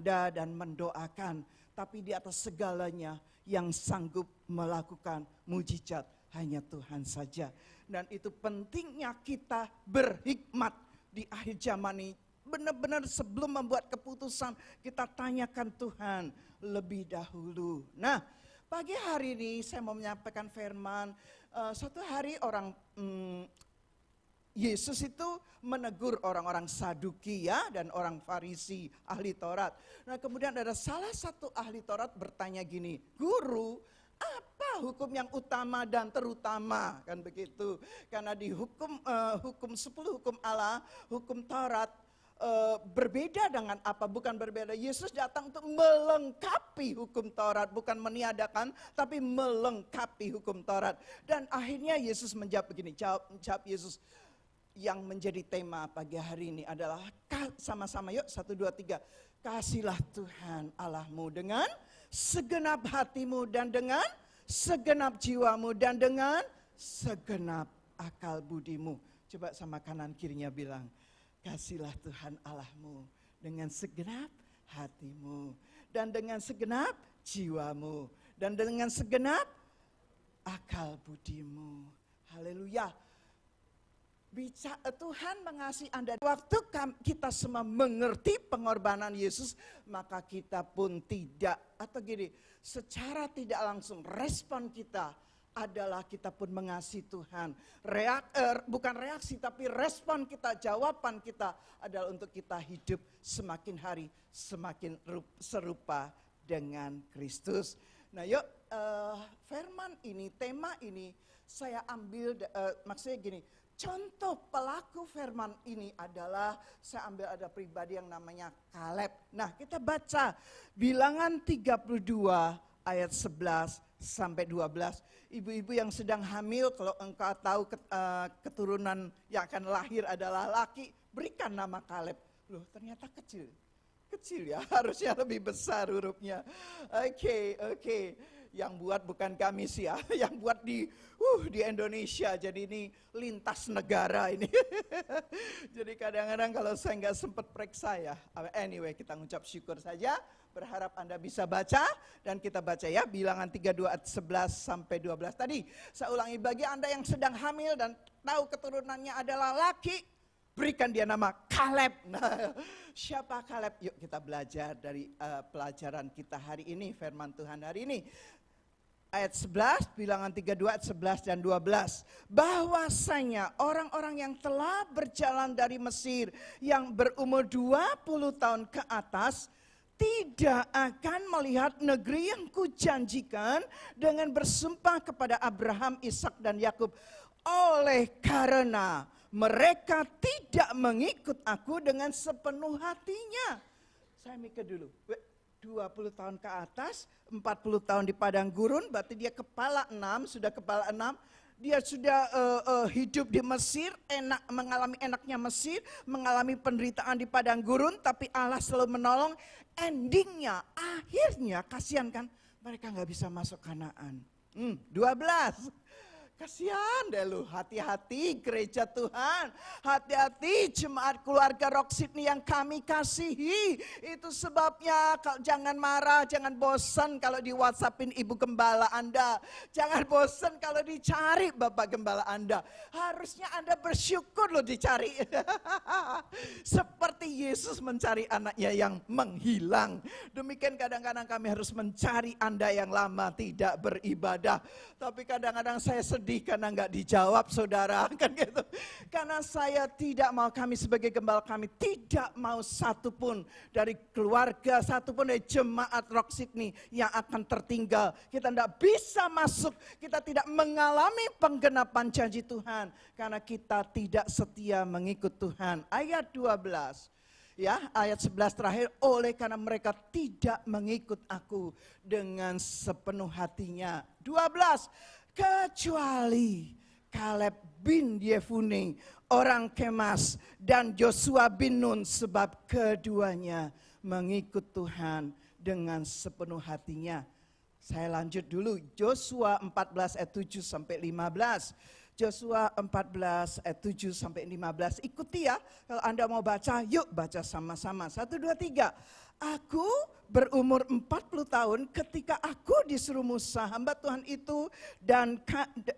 bercanda dan mendoakan, tapi di atas segalanya yang sanggup melakukan mujizat hanya Tuhan saja. Dan itu pentingnya kita berhikmat di akhir zaman ini. Benar-benar sebelum membuat keputusan, kita tanyakan Tuhan lebih dahulu. Nah, pagi hari ini saya mau menyampaikan firman. Suatu hari Yesus itu menegur orang-orang Saduki ya, dan orang Farisi, ahli Taurat. Nah, kemudian ada salah satu ahli Taurat bertanya gini, "Guru, apa hukum yang utama dan terutama?" Kan begitu. Karena di hukum 10 hukum Allah, hukum Taurat berbeda dengan apa? Bukan berbeda. Yesus datang untuk melengkapi hukum Taurat, bukan meniadakan, tapi melengkapi hukum Taurat. Dan akhirnya Yesus menjawab begini, jawab Yesus. Yang menjadi tema pagi hari ini adalah sama-sama yuk 1, 2, 3. Kasihlah Tuhan Allahmu dengan segenap hatimu dan dengan segenap jiwamu dan dengan segenap akal budimu. Coba sama kanan kirinya bilang, kasihlah Tuhan Allahmu dengan segenap hatimu dan dengan segenap jiwamu dan dengan segenap akal budimu. Haleluya. Tuhan mengasihi Anda. Waktu kita semua mengerti pengorbanan Yesus, maka kita pun tidak, atau gini, secara tidak langsung respon kita adalah kita pun mengasihi Tuhan. Bukan reaksi, tapi respon kita, jawaban kita adalah untuk kita hidup semakin hari semakin serupa dengan Kristus. Nah yuk, firman ini, tema ini saya ambil, maksudnya gini, contoh pelaku firman ini adalah, saya ambil ada pribadi yang namanya Kaleb. Nah kita baca Bilangan 32 ayat 11 sampai 12. Ibu-ibu yang sedang hamil, kalau engkau tahu keturunan yang akan lahir adalah laki, berikan nama Kaleb. Loh ternyata kecil ya, harusnya lebih besar hurufnya. Oke. Yang buat bukan kami sih ya, yang buat di Indonesia, jadi ini lintas negara ini. Jadi kadang-kadang kalau saya nggak sempat periksa ya, anyway kita ngucap syukur saja, berharap Anda bisa baca, dan kita baca ya Bilangan 32 ayat 11 sampai 12 tadi. Saya ulangi, bagi Anda yang sedang hamil dan tahu keturunannya adalah laki, berikan dia nama Kaleb. Nah, siapa Kaleb? Yuk kita belajar dari pelajaran kita hari ini, firman Tuhan hari ini. Ayat 11, Bilangan 32 ayat 11 dan 12. Bahwasanya orang-orang yang telah berjalan dari Mesir yang berumur 20 tahun ke atas tidak akan melihat negeri yang kujanjikan dengan bersumpah kepada Abraham, Ishak dan Yakub. Oleh karena mereka tidak mengikut aku dengan sepenuh hatinya. Saya mikir dulu, 20 tahun ke atas, 40 tahun di padang gurun, berarti dia kepala 6, sudah kepala 6. Dia sudah hidup di Mesir, mengalami enaknya Mesir, mengalami penderitaan di padang gurun, tapi Allah selalu menolong. Endingnya, akhirnya, kasihan kan, mereka nggak bisa masuk Kanaan. 12. Kasihan deh lu, hati-hati gereja Tuhan, hati-hati jemaat keluarga Rock Sydney yang kami kasihi. Itu sebabnya jangan marah, jangan bosan kalau di WhatsAppin ibu gembala Anda. Jangan bosan kalau dicari bapak gembala Anda. Harusnya Anda bersyukur loh dicari. Seperti Yesus mencari anaknya yang menghilang. Demikian kadang-kadang kami harus mencari Anda yang lama tidak beribadah. Tapi kadang-kadang saya sedih karena nggak dijawab saudara, kan gitu. Karena saya tidak mau, kami sebagai gembala kami tidak mau satupun dari keluarga, satupun dari jemaat Rock Sydney yang akan tertinggal. Kita tidak bisa masuk, kita tidak mengalami penggenapan janji Tuhan karena kita tidak setia mengikut Tuhan. Ayat 12. Ya, ayat 11 terakhir, oleh karena mereka tidak mengikut aku dengan sepenuh hatinya. 12, kecuali Kaleb bin Yefune, orang Kemas, dan Joshua bin Nun, sebab keduanya mengikut Tuhan dengan sepenuh hatinya. Saya lanjut dulu, Joshua 14 ayat 7 sampai 15. Joshua 14 ayat 7 sampai 15. Ikuti ya, kalau Anda mau baca, yuk baca sama-sama. 1, 2, 3. Aku berumur 40 tahun ketika aku disuruh Musa, hamba Tuhan itu, dan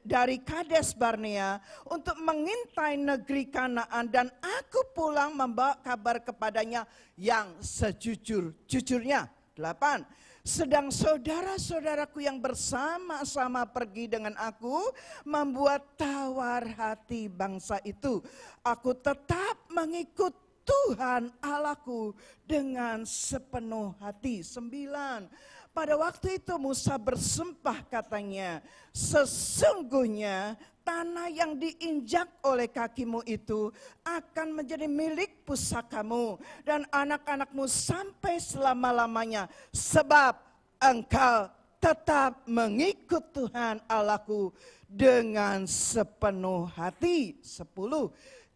dari Kades Barnea untuk mengintai negeri Kanaan, dan aku pulang membawa kabar kepadanya yang sejujur-jujurnya. 8. Sedang saudara-saudaraku yang bersama-sama pergi dengan aku membuat tawar hati bangsa itu. Aku tetap mengikut Tuhan Allahku dengan sepenuh hati. 9. Pada waktu itu Musa bersumpah katanya, sesungguhnya tanah yang diinjak oleh kakimu itu akan menjadi milik pusakamu dan anak-anakmu sampai selama-lamanya, sebab engkau tetap mengikut Tuhan Allahku dengan sepenuh hati. 10.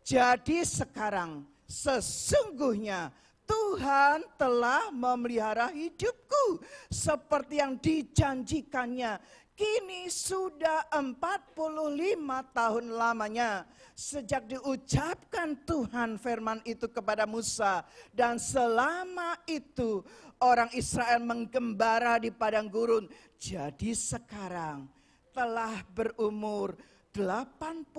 Jadi sekarang sesungguhnya Tuhan telah memelihara hidupku seperti yang dijanjikannya. Kini sudah 45 tahun lamanya sejak diucapkan Tuhan firman itu kepada Musa. Dan selama itu orang Israel menggembara di padang gurun. Jadi sekarang telah berumur 85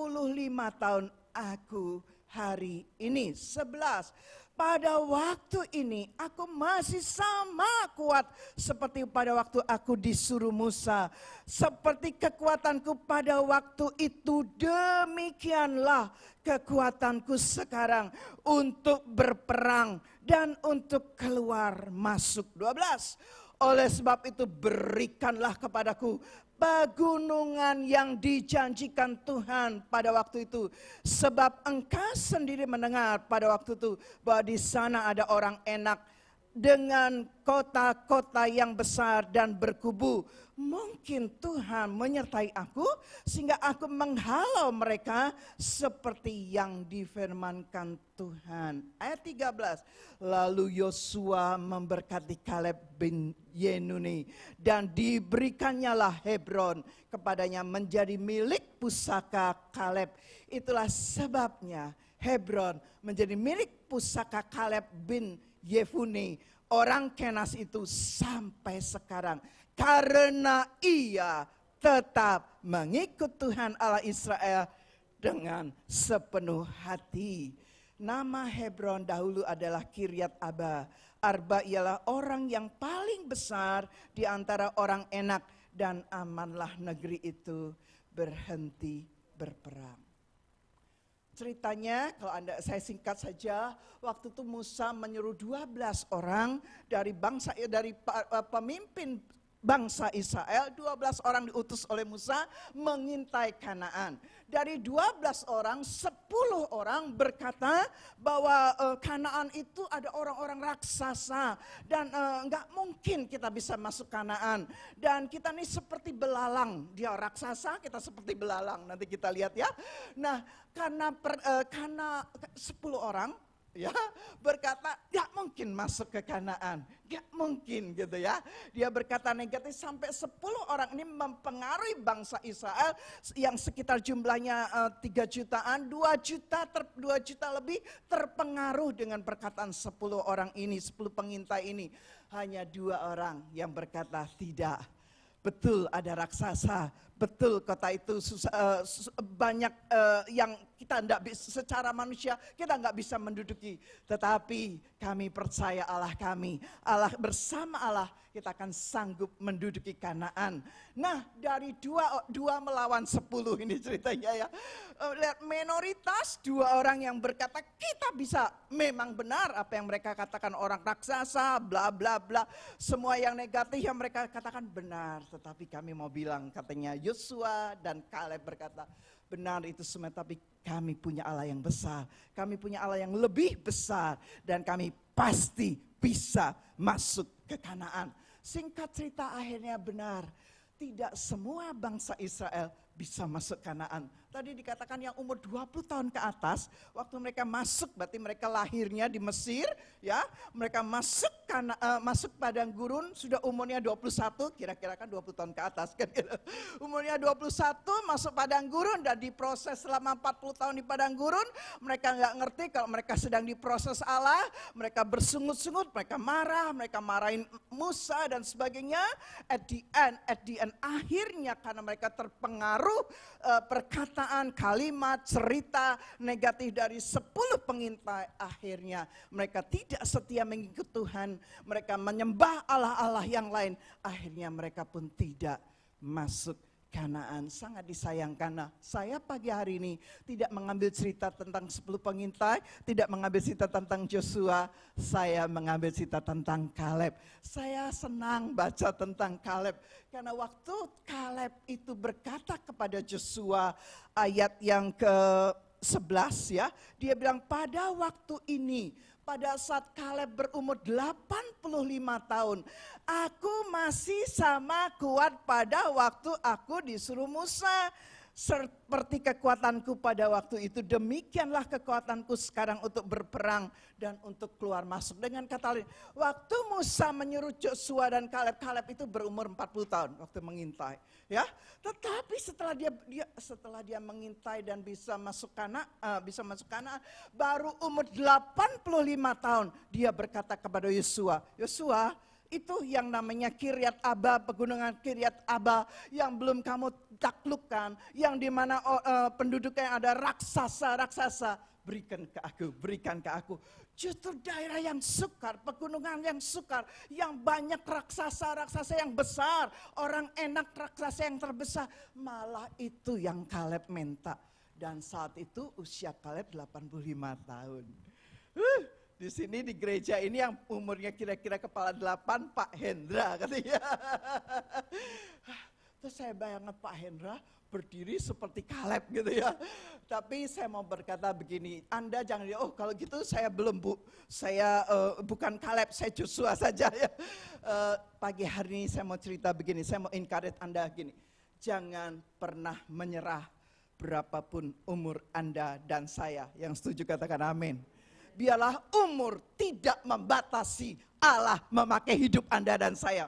tahun aku hari ini. 11. Pada waktu ini aku masih sama kuat seperti pada waktu aku disuruh Musa. Seperti kekuatanku pada waktu itu, demikianlah kekuatanku sekarang untuk berperang dan untuk keluar masuk. 12. Oleh sebab itu berikanlah kepadaku pegunungan yang dijanjikan Tuhan pada waktu itu. Sebab engkau sendiri mendengar pada waktu itu bahwa di sana ada orang Enak dengan kota-kota yang besar dan berkubu. Mungkin Tuhan menyertai aku sehingga aku menghalau mereka seperti yang difirmankan Tuhan. Ayat 13. Lalu Yosua memberkati Kaleb bin Yefune dan diberikannya Hebron kepadanya menjadi milik pusaka Kaleb. Itulah sebabnya Hebron menjadi milik pusaka Kaleb bin Yefune, orang Kenas itu sampai sekarang. Karena ia tetap mengikut Tuhan Allah Israel dengan sepenuh hati. Nama Hebron dahulu adalah Kiryat Arba. Arba ialah orang yang paling besar di antara orang Enak, dan amanlah negeri itu berhenti berperang. Ceritanya kalau saya singkat saja, waktu itu Musa menyuruh 12 orang dari pemimpin bangsa Israel, 12 orang diutus oleh Musa mengintai Kanaan. Dari 12 orang, 10 orang berkata bahwa Kanaan itu ada orang-orang raksasa dan enggak mungkin kita bisa masuk Kanaan. Dan kita ini seperti belalang, dia raksasa, kita seperti belalang. Nanti kita lihat ya. Nah, karena 10 orang ya berkata gak mungkin masuk ke Kanaan, gak mungkin gitu ya. Dia berkata negatif sampai 10 orang ini mempengaruhi bangsa Israel yang sekitar jumlahnya 3 jutaan, 2 juta lebih terpengaruh dengan perkataan 10 orang ini, 10 pengintai ini. Hanya 2 orang yang berkata tidak. Betul ada raksasa, betul kota itu banyak yang kita tidak bisa, secara manusia kita nggak bisa menduduki. Tetapi kami percaya Allah kami, Allah bersama Allah kita akan sanggup menduduki Kanaan. Nah dari dua melawan 10 ini ceritanya ya. Lihat minoritas 2 orang yang berkata kita bisa, memang benar apa yang mereka katakan orang raksasa, bla bla bla. Semua yang negatif yang mereka katakan benar. Tetapi kami mau bilang, katanya Yosua dan Kaleb berkata, benar itu semua, tapi kami punya Allah yang besar. Kami punya Allah yang lebih besar. Dan kami pasti bisa masuk ke Kanaan. Singkat cerita akhirnya benar. Tidak semua bangsa Israel bisa masuk Kanaan. tadi dikatakan yang umur 20 tahun ke atas, waktu mereka masuk, berarti mereka lahirnya di Mesir, ya, mereka masuk padang gurun, sudah umurnya 21, kira-kira kan 20 tahun ke atas kan gitu. Umurnya 21 masuk padang gurun dan diproses selama 40 tahun di padang gurun, mereka nggak ngerti kalau mereka sedang diproses Allah, mereka bersungut-sungut, mereka marah, mereka marahin Musa dan sebagainya. At the end, akhirnya karena mereka terpengaruh perkataan, kalimat, cerita negatif dari 10 pengintai, akhirnya mereka tidak setia mengikut Tuhan, mereka menyembah Allah-Allah yang lain, akhirnya mereka pun tidak masuk Kanaan. Sangat disayangkan. Nah, saya pagi hari ini tidak mengambil cerita tentang 10 pengintai, tidak mengambil cerita tentang Joshua, saya mengambil cerita tentang Kaleb. Saya senang baca tentang Kaleb, karena waktu Kaleb itu berkata kepada Joshua, ayat yang ke-11 ya, dia bilang pada waktu ini, pada saat Kaleb berumur 85 tahun, aku masih sama kuat pada waktu aku disuruh Musa. Seperti kekuatanku pada waktu itu, demikianlah kekuatanku sekarang untuk berperang dan untuk keluar masuk. Dengan kata lain, waktu Musa menyuruh Joshua dan Kaleb itu berumur 40 tahun waktu mengintai. Ya, tetapi setelah dia mengintai dan bisa masuk Kanaan, baru umur 85 tahun dia berkata kepada Yosua, Yosua, itu yang namanya Kiryat Arba, pegunungan Kiryat Arba yang belum kamu taklukkan, yang dimana penduduknya ada raksasa, berikan ke aku. Justru daerah yang sukar, pegunungan yang sukar, yang banyak raksasa yang besar, orang enak raksasa yang terbesar, malah itu yang Kaleb minta. Dan saat itu usia Kaleb 85 tahun. Di sini di gereja ini yang umurnya kira-kira kepala 8 Pak Hendra katanya. Terus saya bayangkan Pak Hendra berdiri seperti Kaleb gitu ya. Tapi saya mau berkata begini, Anda jangan, oh kalau gitu saya belum saya bukan Kaleb, saya Joshua saja ya. Pagi hari ini saya mau cerita begini, saya mau encourage Anda gini. Jangan pernah menyerah berapapun umur Anda dan saya. Yang setuju katakan amin. Biarlah umur tidak membatasi Allah memakai hidup Anda dan saya.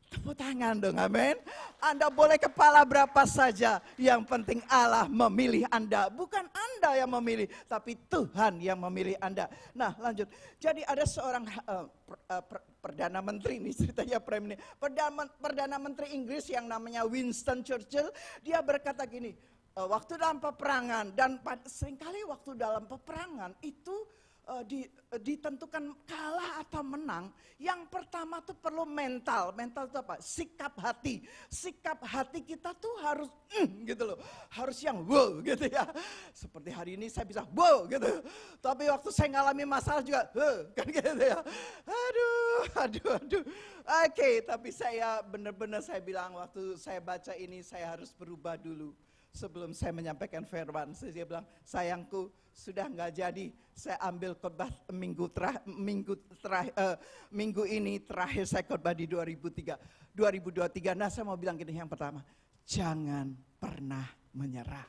Tepuk tangan dong, amin. Anda boleh kepala berapa saja, yang penting Allah memilih Anda. Bukan Anda yang memilih, tapi Tuhan yang memilih Anda. Nah lanjut, jadi ada seorang Perdana Menteri, ini ceritanya Perdana Menteri Inggris yang namanya Winston Churchill. Dia berkata gini, waktu dalam peperangan, dan seringkali waktu dalam peperangan itu ditentukan kalah atau menang, yang pertama tuh perlu mental itu apa? Sikap hati kita tuh harus gitu loh, harus yang wow gitu ya. Seperti hari ini saya bisa wow gitu, tapi waktu saya ngalami masalah juga kan gitu ya. Aduh. Oke, tapi saya benar-benar saya bilang waktu saya baca ini saya harus berubah dulu. Sebelum saya menyampaikan firman, saya bilang, sayangku sudah nggak jadi, saya ambil khotbah minggu ini terakhir saya khotbah di 2023. Nah saya mau bilang gini, yang pertama, jangan pernah menyerah.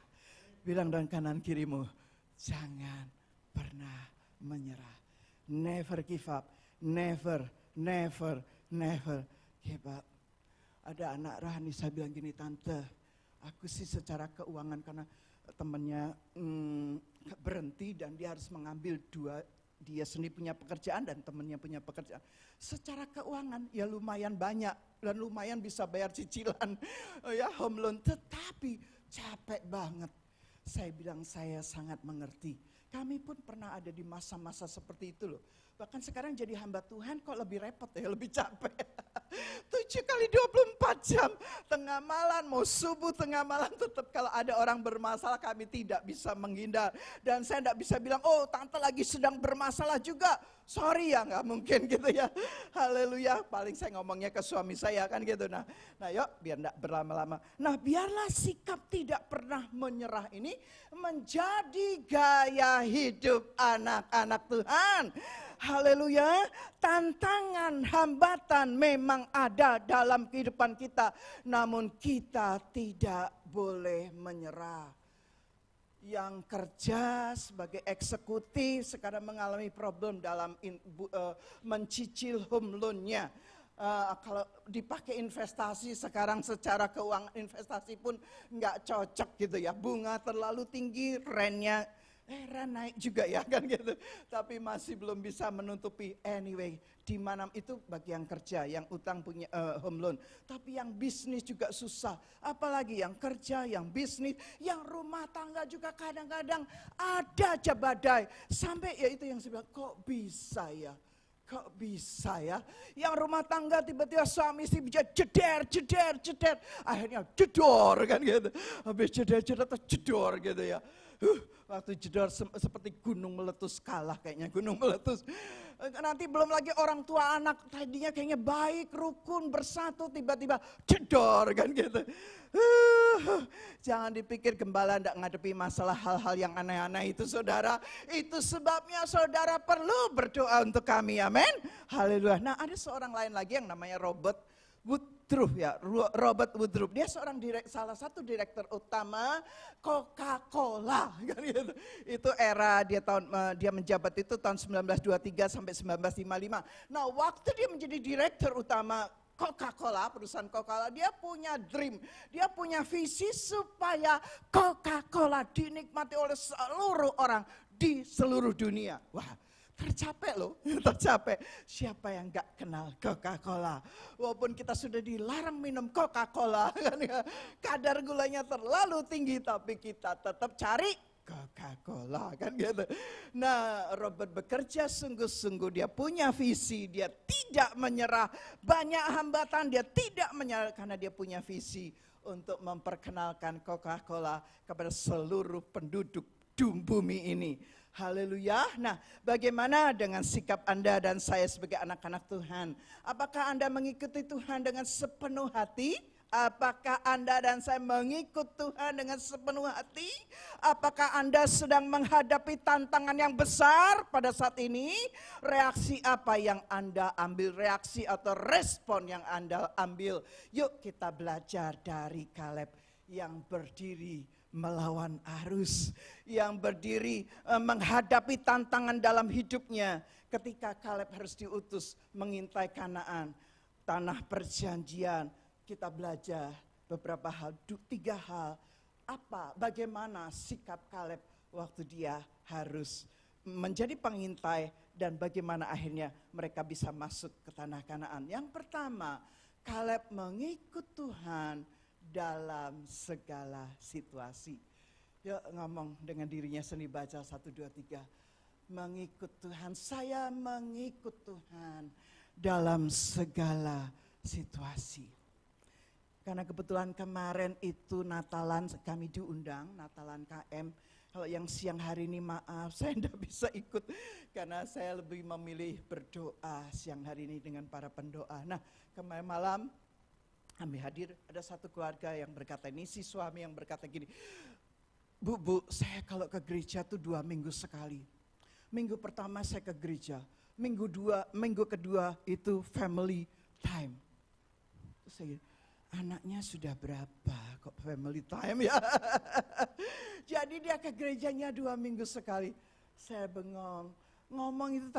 Bilang dengan kanan kirimu, jangan pernah menyerah. Never give up, never give up. Ada anak Rahani, saya bilang gini, tante, aku sih secara keuangan karena temannya berhenti dan dia harus mengambil dia sendiri punya pekerjaan dan temannya punya pekerjaan. Secara keuangan ya lumayan banyak dan lumayan bisa bayar cicilan ya home loan, tetapi capek banget. Saya bilang saya sangat mengerti. Kami pun pernah ada di masa-masa seperti itu loh. Bahkan sekarang jadi hamba Tuhan kok lebih repot ya, lebih capek. 7 kali 24 jam, tengah malam, mau subuh, tengah malam, tetap kalau ada orang bermasalah kami tidak bisa menghindar. Dan saya tidak bisa bilang, oh tante lagi sedang bermasalah juga. Sorry ya, nggak mungkin gitu ya. Haleluya, paling saya ngomongnya ke suami saya kan gitu. Nah yuk biar tidak berlama-lama. Nah biarlah sikap tidak pernah menyerah ini menjadi gaya hidup anak-anak Tuhan. Haleluya. Tantangan, hambatan memang ada dalam kehidupan kita. Namun kita tidak boleh menyerah. Yang kerja sebagai eksekutif sekarang mengalami problem dalam mencicil home loan-nya. Kalau dipakai investasi sekarang secara keuangan investasi pun nggak cocok gitu ya. Bunga terlalu tinggi, rentnya rent naik juga ya kan gitu. Tapi masih belum bisa menutupi. Anyway, di mana itu bagi yang kerja, yang utang punya home loan. Tapi yang bisnis juga susah. Apalagi yang kerja, yang bisnis, yang rumah tangga juga kadang-kadang ada aja badai. Sampai ya itu yang saya bilang, kok bisa ya? Kok bisa ya? Yang rumah tangga tiba-tiba suami istri bisa jeder. Akhirnya jedor kan gitu. Habis jeder atau jedor gitu ya. Waktu jedor seperti gunung meletus kalah kayaknya, gunung meletus. Nanti belum lagi orang tua anak tadinya kayaknya baik, rukun, bersatu, tiba-tiba jedor kan gitu. Jangan dipikir gembala tidak ngadepi masalah hal-hal yang aneh-aneh itu saudara. Itu sebabnya saudara perlu berdoa untuk kami, amin. Haleluya. Nah ada seorang lain lagi yang namanya Robert Woodruff ya, Robert Woodruff. Dia salah satu direktur utama Coca-Cola kan gitu. Itu era dia menjabat itu tahun 1923 sampai 1955. Nah, waktu dia menjadi direktur utama Coca-Cola, perusahaan Coca-Cola, dia punya dream, dia punya visi supaya Coca-Cola dinikmati oleh seluruh orang di seluruh dunia. Wah, tercapai loh, tercapai. Siapa yang gak kenal Coca-Cola? Walaupun kita sudah dilarang minum Coca-Cola, kan ya, kadar gulanya terlalu tinggi, tapi kita tetap cari Coca-Cola, kan gitu. Nah, Robert bekerja sungguh-sungguh, dia punya visi, dia tidak menyerah. Banyak hambatan, dia tidak menyerah karena dia punya visi untuk memperkenalkan Coca-Cola kepada seluruh penduduk bumi ini. Haleluya. Nah, bagaimana dengan sikap Anda dan saya sebagai anak-anak Tuhan? Apakah Anda mengikuti Tuhan dengan sepenuh hati? Apakah Anda dan saya mengikut Tuhan dengan sepenuh hati? Apakah Anda sedang menghadapi tantangan yang besar pada saat ini? Reaksi apa yang Anda ambil? Reaksi atau respon yang Anda ambil? Yuk kita belajar dari Kaleb yang berdiri melawan arus, yang berdiri menghadapi tantangan dalam hidupnya. Ketika Kaleb harus diutus mengintai Kanaan, tanah perjanjian, kita belajar beberapa hal, 3 hal. Bagaimana sikap Kaleb waktu dia harus menjadi pengintai dan bagaimana akhirnya mereka bisa masuk ke tanah Kanaan. Yang pertama, Kaleb mengikut Tuhan dalam segala situasi. Yuk ngomong dengan dirinya sendiri, baca 1, 2, 3. Mengikut Tuhan, saya mengikut Tuhan dalam segala situasi. Karena kebetulan kemarin itu Natalan, kami diundang, Natalan KM. Kalau yang siang hari ini maaf, saya tidak bisa ikut. Karena saya lebih memilih berdoa siang hari ini dengan para pendoa. Nah, kemarin malam kami hadir, ada satu keluarga yang berkata, ini si suami yang berkata gini, Bu, saya kalau ke gereja tuh 2 minggu sekali. Minggu pertama saya ke gereja, minggu kedua itu family time. Terus saya, anaknya sudah berapa kok family time ya? Jadi dia ke gerejanya 2 minggu sekali. Saya bengong. Ngomong itu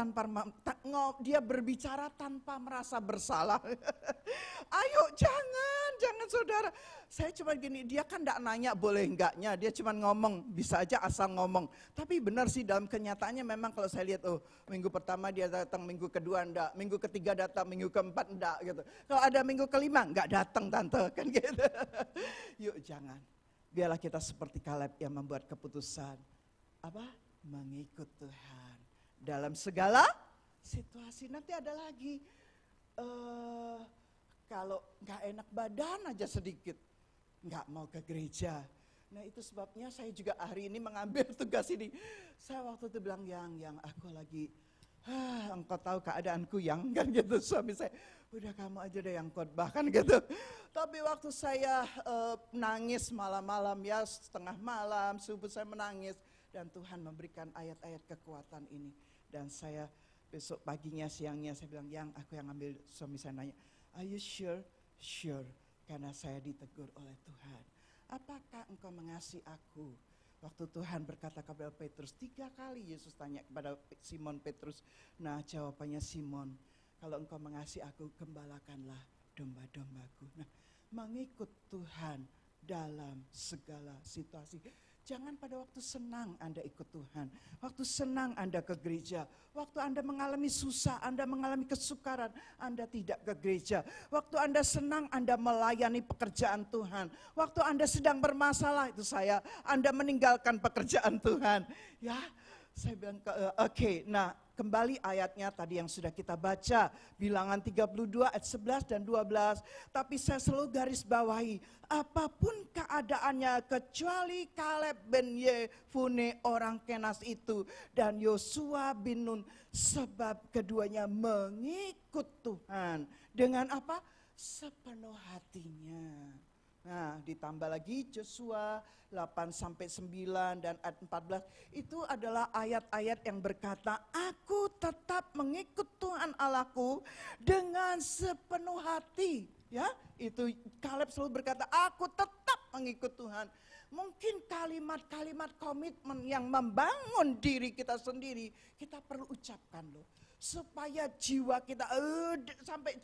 dia berbicara tanpa merasa bersalah. Ayo jangan saudara. Saya cuma gini, dia kan enggak nanya boleh enggaknya, dia cuma ngomong, bisa aja asal ngomong. Tapi benar sih dalam kenyataannya memang kalau saya lihat, minggu pertama dia datang, minggu kedua enggak, minggu ketiga datang, minggu keempat enggak gitu. Kalau ada minggu kelima enggak datang tante, kan gitu. Yuk jangan, biarlah kita seperti Kaleb yang membuat keputusan, mengikut Tuhan dalam segala situasi. Nanti ada lagi, kalau nggak enak badan aja sedikit, nggak mau ke gereja. Nah itu sebabnya saya juga hari ini mengambil tugas ini. Saya waktu itu bilang, yang aku lagi, engkau tahu keadaanku yang, kan gitu. Suami saya, udah kamu aja deh yang khotbah kan gitu. Tapi waktu saya nangis malam-malam ya, setengah malam, subuh saya menangis. Dan Tuhan memberikan ayat-ayat kekuatan ini. Dan saya Besok paginya, siangnya saya bilang, yang aku yang ambil. Suami saya nanya, are you sure? Sure, karena saya ditegur oleh Tuhan. Apakah engkau mengasihi aku? Waktu Tuhan berkata kepada Petrus, 3 kali Yesus tanya kepada Simon Petrus. Nah jawabannya Simon, kalau engkau mengasihi aku, gembalakanlah domba-dombaku. Nah, mengikut Tuhan dalam segala situasi. Jangan pada waktu senang Anda ikut Tuhan. Waktu senang Anda ke gereja. Waktu Anda mengalami susah, Anda mengalami kesukaran, Anda tidak ke gereja. Waktu Anda senang, Anda melayani pekerjaan Tuhan. Waktu Anda sedang bermasalah, itu Anda meninggalkan pekerjaan Tuhan. Ya, saya bilang, oke. Nah, kembali ayatnya tadi yang sudah kita baca. Bilangan 32 ayat 11 dan 12. Tapi saya selalu garis bawahi. Apapun keadaannya kecuali Kaleb bin Yefune orang Kenas itu. Dan Yosua bin Nun. Sebab keduanya mengikut Tuhan. Dengan apa? Sepenuh hatinya. Nah, ditambah lagi Yosua 8-9 dan ayat 14. Itu adalah ayat-ayat yang berkata, aku tetap mengikut Tuhan Allahku dengan sepenuh hati. Ya, itu Kaleb selalu berkata, aku tetap mengikut Tuhan. Mungkin kalimat-kalimat komitmen yang membangun diri kita sendiri, kita perlu ucapkan loh. Supaya jiwa kita sampai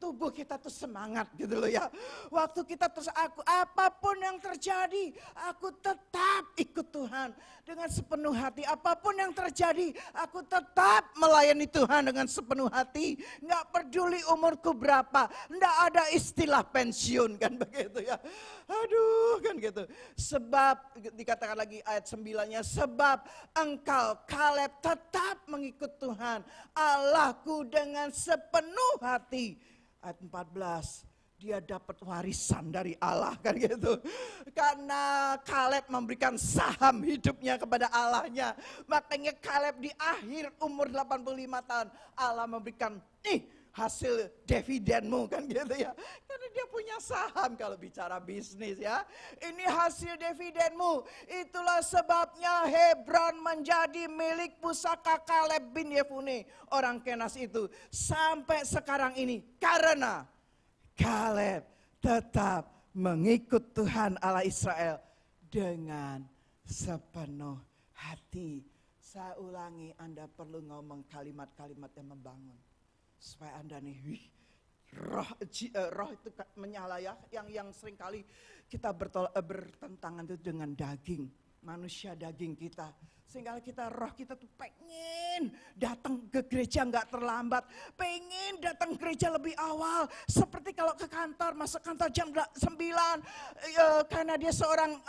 tubuh kita tuh semangat gitu loh ya. Waktu kita terus apapun yang terjadi, aku tetap ikut Tuhan dengan sepenuh hati. Apapun yang terjadi, aku tetap melayani Tuhan dengan sepenuh hati. Nggak peduli umurku berapa, nggak ada istilah pensiun kan begitu ya. Aduh kan gitu. Sebab dikatakan lagi ayat 9-nya, sebab engkau Kaleb tetap mengikut Tuhan Allahku dengan sepenuh hati. Ayat 14, dia dapat warisan dari Allah kan gitu. Karena Kaleb memberikan saham hidupnya kepada Allahnya. Makanya Kaleb di akhir umur 85 tahun, Allah memberikan hasil dividenmu kan gitu ya. Karena dia punya saham kalau bicara bisnis ya. Ini hasil dividenmu. Itulah sebabnya Hebron menjadi milik pusaka Kaleb bin Yefune orang Kenas itu. Sampai sekarang ini. Karena Kaleb tetap mengikut Tuhan Allah Israel dengan sepenuh hati. Saya ulangi, Anda perlu ngomong kalimat-kalimat yang membangun. Supaya Anda nih, roh itu menyala ya, yang sering kali kita bertentangan itu dengan daging, manusia daging kita. Sehingga roh kita tuh pengen datang ke gereja nggak terlambat, pengen datang ke gereja lebih awal. Seperti kalau ke kantor, masuk kantor jam 9, karena dia seorang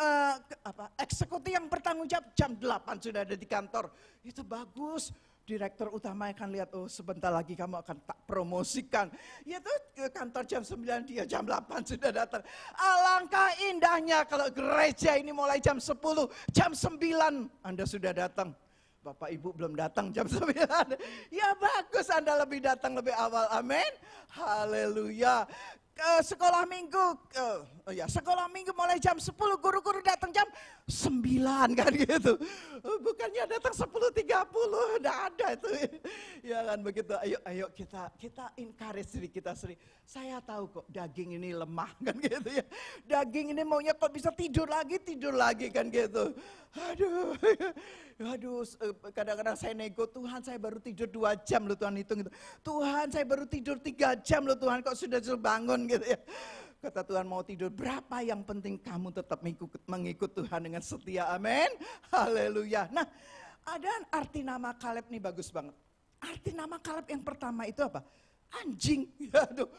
eksekutif yang bertanggung jawab, jam 8 sudah ada di kantor. Itu bagus. Direktur utama akan lihat, oh sebentar lagi kamu akan tak promosikan. Ya tuh ke kantor jam 9, dia jam 8 sudah datang. Alangkah indahnya kalau gereja ini mulai jam 10, jam 9 Anda sudah datang. Bapak Ibu belum datang jam 9. Ya bagus Anda lebih datang lebih awal, amin. Haleluya. Sekolah minggu, sekolah minggu mulai jam 10, guru-guru datang jam 9 kan gitu. Bukannya datang 10.30, enggak ada itu. Ya kan begitu, ayo kita encourage diri kita sendiri. Saya tahu kok daging ini lemah kan gitu ya. Daging ini maunya kok bisa tidur lagi kan gitu. Aduh, kadang-kadang saya nego, Tuhan saya baru tidur 2 jam loh Tuhan hitung itu. Tuhan saya baru tidur 3 jam loh Tuhan, kok sudah bangun gitu ya. Kata Tuhan mau tidur berapa, yang penting kamu tetap mengikut Tuhan dengan setia, amin. Haleluya. Nah, ada arti nama Kaleb nih bagus banget. Arti nama Kaleb yang pertama itu apa? Anjing. Aduh.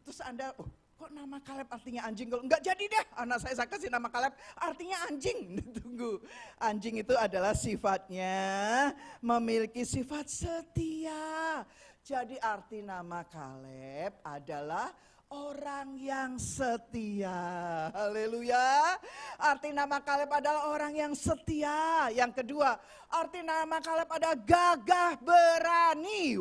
Terus Anda, kok nama Kaleb artinya anjing? Kalau enggak jadi deh, anak saya kasih nama Kaleb artinya anjing. Tunggu, anjing itu adalah sifatnya memiliki sifat setia. Jadi arti nama Kaleb adalah orang yang setia. Haleluya. Arti nama Kaleb adalah orang yang setia. Yang kedua, arti nama Kaleb adalah gagah berani.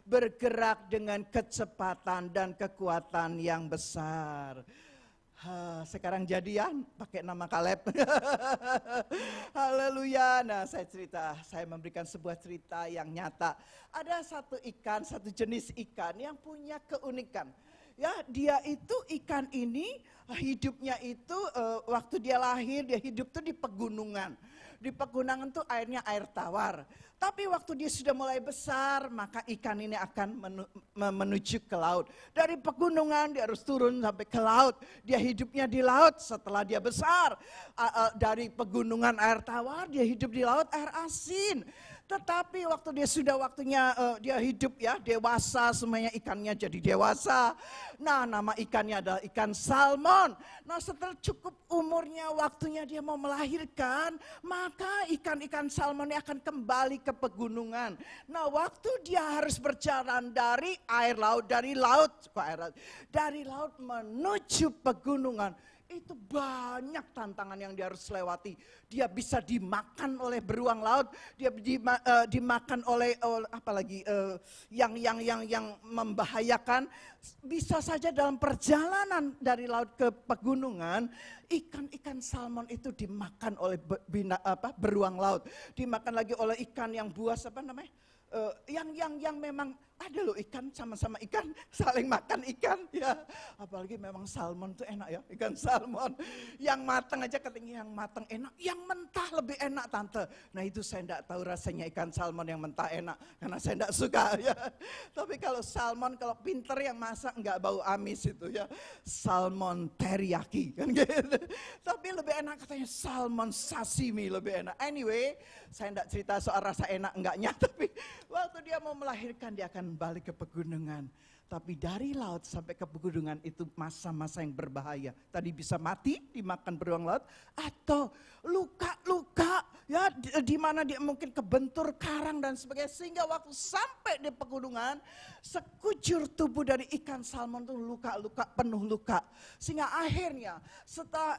Bergerak dengan kecepatan dan kekuatan yang besar. Sekarang jadian pakai nama Kaleb. Haleluya. Nah, saya memberikan sebuah cerita yang nyata. Ada satu ikan, satu jenis ikan yang punya keunikan. Ya, dia itu ikan ini hidupnya itu waktu dia lahir dia hidup tuh di pegunungan. Di pegunungan tuh airnya air tawar. Tapi waktu dia sudah mulai besar, maka ikan ini akan menuju ke laut. Dari pegunungan dia harus turun sampai ke laut. Dia hidupnya di laut setelah dia besar. Dari pegunungan air tawar, dia hidup di laut air asin. Tetapi waktu dia sudah waktunya dia hidup ya, dewasa, semuanya ikannya jadi dewasa. Nah, nama ikannya adalah ikan salmon. Nah, setelah cukup umurnya, waktunya dia mau melahirkan, maka ikan-ikan salmon ini akan kembali ke pegunungan. Nah, waktu dia harus berjalan dari laut menuju pegunungan. Itu banyak tantangan yang dia harus lewati. Dia bisa dimakan oleh beruang laut, dia dimakan oleh apalagi yang membahayakan. Bisa saja dalam perjalanan dari laut ke pegunungan, ikan-ikan salmon itu dimakan oleh beruang laut, dimakan lagi oleh ikan yang buas yang memang ada loh ikan sama-sama ikan saling makan ikan ya, apalagi memang salmon tuh enak ya, ikan salmon yang matang aja katanya yang matang enak, yang mentah lebih enak tante. Nah itu saya enggak tahu rasanya ikan salmon yang mentah enak karena saya enggak suka ya. Tapi kalau salmon kalau pinter yang masak enggak bau amis itu ya, salmon teriyaki kan gitu. Tapi lebih enak katanya salmon sashimi lebih enak. Anyway, saya enggak cerita soal rasa enak enggaknya, tapi waktu dia mau melahirkan dia akan balik ke pegunungan. Tapi dari laut sampai ke pegunungan itu masa-masa yang berbahaya. Tadi bisa mati dimakan beruang laut atau luka-luka ya di mana dia mungkin kebentur karang dan sebagainya, sehingga waktu sampai di pegunungan sekujur tubuh dari ikan salmon itu luka-luka, penuh luka. Sehingga akhirnya setelah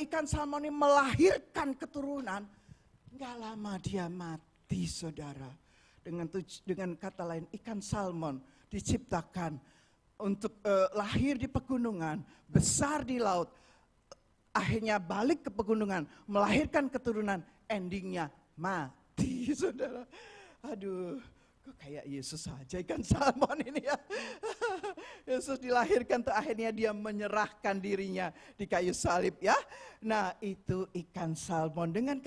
ikan salmon ini melahirkan keturunan, enggak lama dia mati, saudara. Dengan kata lain, ikan salmon diciptakan untuk lahir di pegunungan, besar di laut, akhirnya balik ke pegunungan, melahirkan keturunan, endingnya mati, saudara. Aduh, kok kayak Yesus saja ikan salmon ini ya. Yesus dilahirkan tuh akhirnya dia menyerahkan dirinya di kayu salib ya. Nah itu ikan salmon. Dengan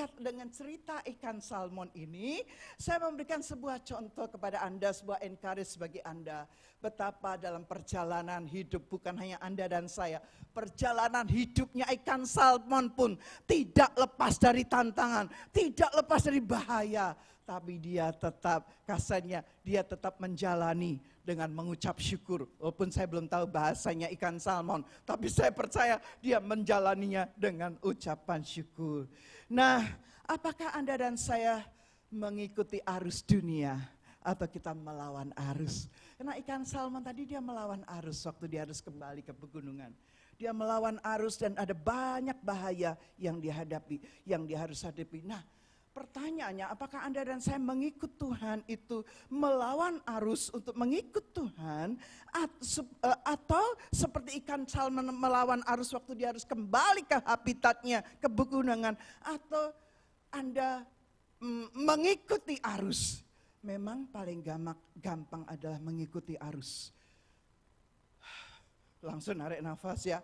cerita ikan salmon ini, saya memberikan sebuah contoh kepada Anda, sebuah encourage bagi Anda. Betapa dalam perjalanan hidup bukan hanya Anda dan saya, perjalanan hidupnya ikan salmon pun tidak lepas dari tantangan, tidak lepas dari bahaya. Tapi dia tetap, kasarnya dia tetap menjalani dengan mengucap syukur. Walaupun saya belum tahu bahasanya ikan salmon, tapi saya percaya dia menjalaninya dengan ucapan syukur. Nah, apakah Anda dan saya mengikuti arus dunia atau kita melawan arus? Karena ikan salmon tadi dia melawan arus waktu dia harus kembali ke pegunungan. Dia melawan arus dan ada banyak bahaya yang dihadapi, yang dia harus hadapi. Nah, pertanyaannya, apakah Anda dan saya mengikut Tuhan itu melawan arus untuk mengikut Tuhan, atau seperti ikan salmon melawan arus waktu dia harus kembali ke habitatnya, ke pegunungan, atau Anda mengikuti arus? Memang paling gampang adalah mengikuti arus. Langsung narik nafas ya.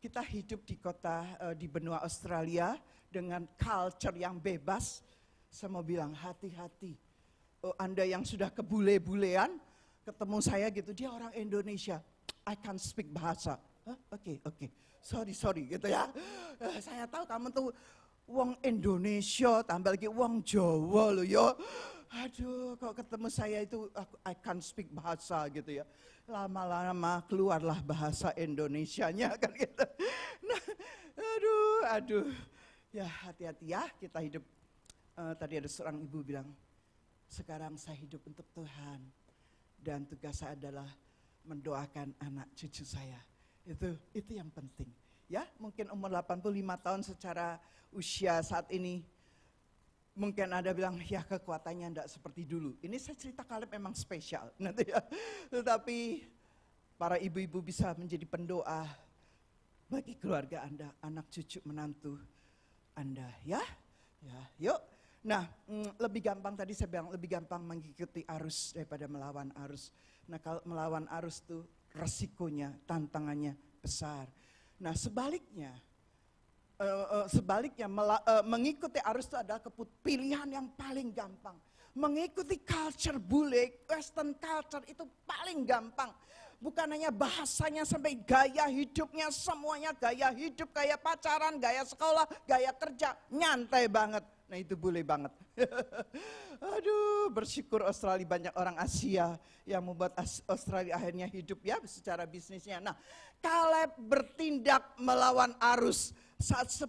Kita hidup di kota di benua Australia dengan culture yang bebas. Saya mau bilang hati-hati. Anda yang sudah kebule-bulean, ketemu saya gitu, dia orang Indonesia. I can't speak bahasa. Oke. Sorry gitu ya. Saya tahu kamu tuh wong Indonesia, tambah lagi wong Jawa loh yo. Aduh, kok ketemu saya itu I can't speak bahasa gitu ya. Lama-lama keluarlah bahasa Indonesianya kan gitu. Nah, aduh. Ya hati-hati ya, kita hidup. Tadi ada seorang ibu bilang, sekarang saya hidup untuk Tuhan. Dan tugas saya adalah mendoakan anak cucu saya. Itu yang penting. Ya, mungkin umur 85 tahun secara usia saat ini, mungkin Anda bilang, ya kekuatannya enggak seperti dulu. Ini saya cerita Kaleb memang spesial. Nanti ya. Tetapi para ibu-ibu bisa menjadi pendoa bagi keluarga Anda, anak cucu menantu Anda ya. Ya, yuk. Nah, lebih gampang tadi saya bilang lebih gampang mengikuti arus daripada melawan arus. Nah, kalau melawan arus tuh resikonya, tantangannya besar. Nah, sebaliknya mengikuti arus itu adalah pilihan yang paling gampang. Mengikuti culture bule, western culture itu paling gampang. Bukan hanya bahasanya sampai gaya hidupnya, semuanya gaya hidup, gaya pacaran, gaya sekolah, gaya kerja, nyantai banget. Nah itu boleh banget. Aduh, bersyukur Australia banyak orang Asia yang membuat Australia akhirnya hidup ya secara bisnisnya. Nah, Caleb bertindak melawan arus saat 10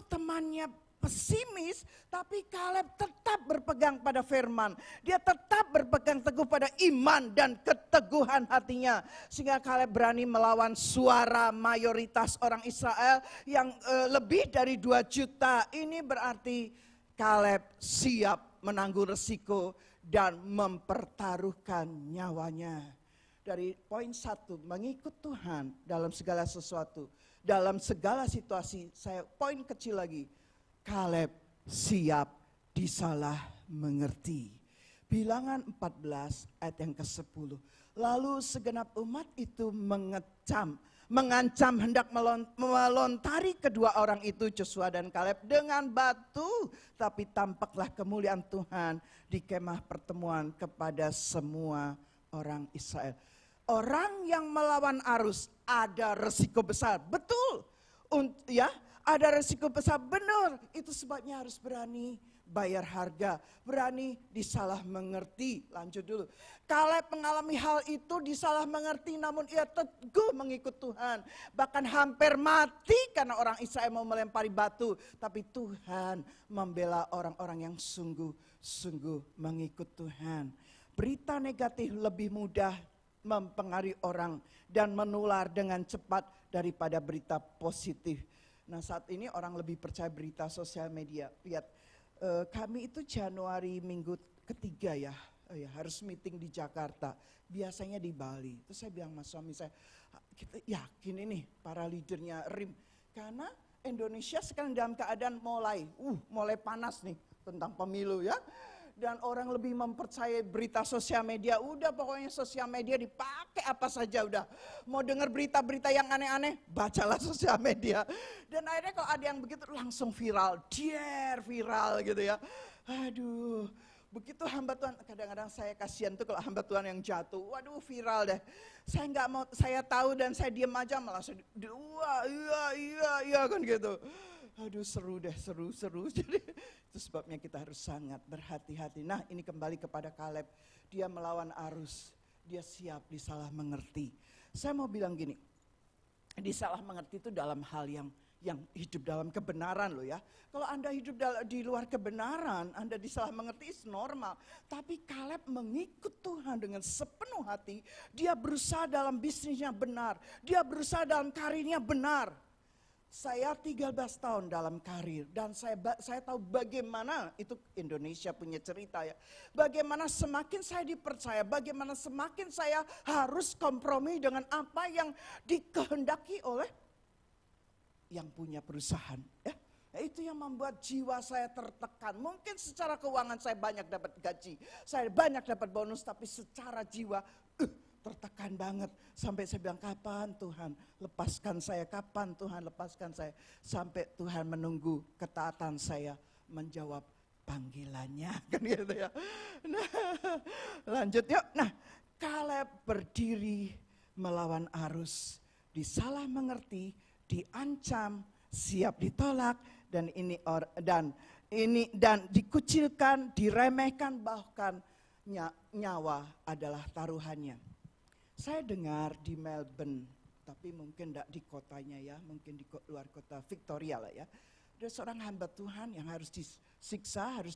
temannya pesimis, tapi Caleb tetap berpegang pada firman. Dia tetap berpegang teguh pada iman dan keteguhan hatinya. Sehingga Caleb berani melawan suara mayoritas orang Israel yang lebih dari 2 juta. Ini berarti Caleb siap menanggung resiko dan mempertaruhkan nyawanya. Dari poin 1, mengikut Tuhan dalam segala sesuatu. Dalam segala situasi, poin kecil lagi. Caleb siap disalah mengerti. Bilangan 14 ayat yang ke-10. Lalu segenap umat itu mengancam hendak melontari kedua orang itu, Joshua dan Caleb, dengan batu. Tapi tampaklah kemuliaan Tuhan di kemah pertemuan kepada semua orang Israel. Orang yang melawan arus ada resiko besar, betul. Ya, ada resiko besar, benar. Itu sebabnya harus berani bayar harga, berani disalah mengerti. Lanjut dulu. Caleb mengalami hal itu, disalah mengerti, namun ia teguh mengikut Tuhan. Bahkan hampir mati karena orang Israel mau melempari batu. Tapi Tuhan membela orang-orang yang sungguh-sungguh mengikut Tuhan. Berita negatif lebih mudah mempengaruhi orang dan menular dengan cepat daripada berita positif. Nah, saat ini orang lebih percaya berita sosial media. Lihat, kami itu Januari minggu ketiga ya, harus meeting di Jakarta. Biasanya di Bali. Terus saya bilang sama suami saya, kita yakin ini para leadernya RIM. Karena Indonesia sekarang dalam keadaan mulai panas nih tentang pemilu ya. Dan orang lebih mempercayai berita sosial media. Udah pokoknya sosial media dipakai apa saja udah. Mau dengar berita-berita yang aneh-aneh, bacalah sosial media. Dan akhirnya kalau ada yang begitu langsung viral. Viral gitu ya. Aduh, begitu hamba Tuhan. Kadang-kadang saya kasihan tuh kalau hamba Tuhan yang jatuh. Waduh, viral deh. Saya nggak mau, saya tahu dan saya diam aja malah saya iya kan gitu. Aduh seru. Jadi itu sebabnya kita harus sangat berhati-hati. Nah ini kembali kepada Caleb. Dia melawan arus. Dia siap disalah mengerti. Saya mau bilang gini. Disalah mengerti itu dalam hal yang hidup dalam kebenaran loh ya. Kalau Anda hidup di luar kebenaran, Anda disalah mengerti is normal. Tapi Caleb mengikut Tuhan dengan sepenuh hati. Dia berusaha dalam bisnisnya benar. Dia berusaha dalam karirnya benar. Saya 13 tahun dalam karir dan saya tahu bagaimana itu Indonesia punya cerita ya. Bagaimana semakin saya dipercaya, bagaimana semakin saya harus kompromi dengan apa yang dikehendaki oleh yang punya perusahaan. Ya. Itu yang membuat jiwa saya tertekan. Mungkin secara keuangan saya banyak dapat gaji, saya banyak dapat bonus, tapi secara jiwa tertekan banget. Sampai saya bilang, kapan Tuhan lepaskan saya, kapan Tuhan lepaskan saya. Sampai Tuhan menunggu ketaatan saya menjawab panggilannya. Kan gitu ya. Nah, lanjut yuk. Nah, Caleb berdiri melawan arus. Disalah mengerti, diancam, siap ditolak, dan dikucilkan, diremehkan, bahkan nyawa adalah taruhannya. Saya dengar di Melbourne, tapi mungkin tidak di kotanya ya, mungkin di luar kota Victoria lah ya. Ada seorang hamba Tuhan yang harus disiksa, harus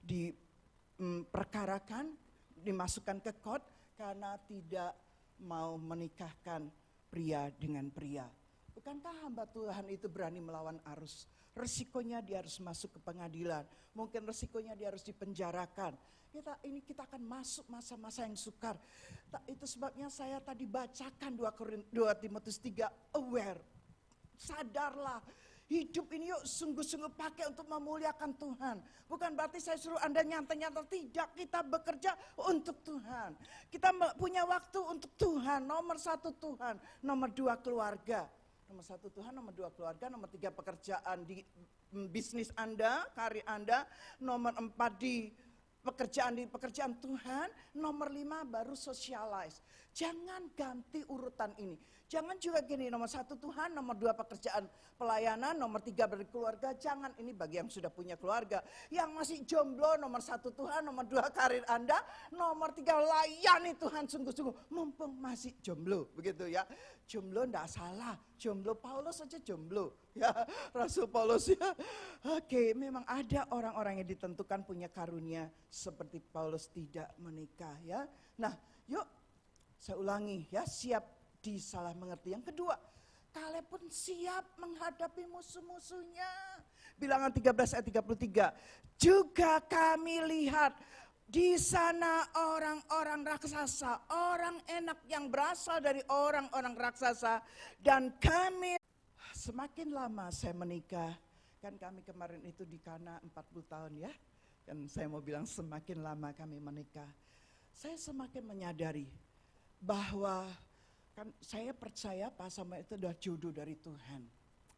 diperkarakan, dimasukkan ke kot karena tidak mau menikahkan pria dengan pria. Bukankah hamba Tuhan itu berani melawan arus? Resikonya dia harus masuk ke pengadilan, mungkin resikonya dia harus dipenjarakan. Kita akan masuk masa-masa yang sukar. Itu sebabnya saya tadi bacakan 2 Timotius 3, aware. sadarlah. Hidup ini yuk sungguh-sungguh pakai untuk memuliakan Tuhan. Bukan berarti saya suruh Anda nyantai-nyantai, tidak. Kita bekerja untuk Tuhan. Kita punya waktu untuk Tuhan, nomor 1 Tuhan, nomor 2 keluarga. Nomor 1 Tuhan, nomor 2 keluarga, nomor 3 pekerjaan di bisnis Anda, karir Anda, nomor 4 di pekerjaan Tuhan, nomor 5 baru socialize. Jangan ganti urutan ini. Jangan juga gini, nomor 1 Tuhan, nomor 2 pekerjaan pelayanan, nomor 3 berkeluarga. Jangan, ini bagi yang sudah punya keluarga. Yang masih jomblo, nomor 1 Tuhan, nomor 2 karir Anda, nomor 3 layani Tuhan sungguh-sungguh. Mumpung masih jomblo, begitu ya. Jomblo enggak salah, jomblo Paulus saja jomblo. Ya, Rasul Paulus ya. Oke, memang ada orang-orang yang ditentukan punya karunia seperti Paulus tidak menikah ya. Nah, yuk saya ulangi ya, siap disalah mengerti. Yang kedua, Kaleb pun siap menghadapi musuh-musuhnya. Bilangan 13 ayat 33. Juga kami lihat di sana orang-orang raksasa, orang enak yang berasal dari orang-orang raksasa. Dan kami, semakin lama saya menikah, kan kami kemarin itu di Kana 40 tahun ya. Dan saya mau bilang semakin lama kami menikah, saya semakin menyadari bahwa kan saya percaya Pak Samuel itu adalah jodoh dari Tuhan.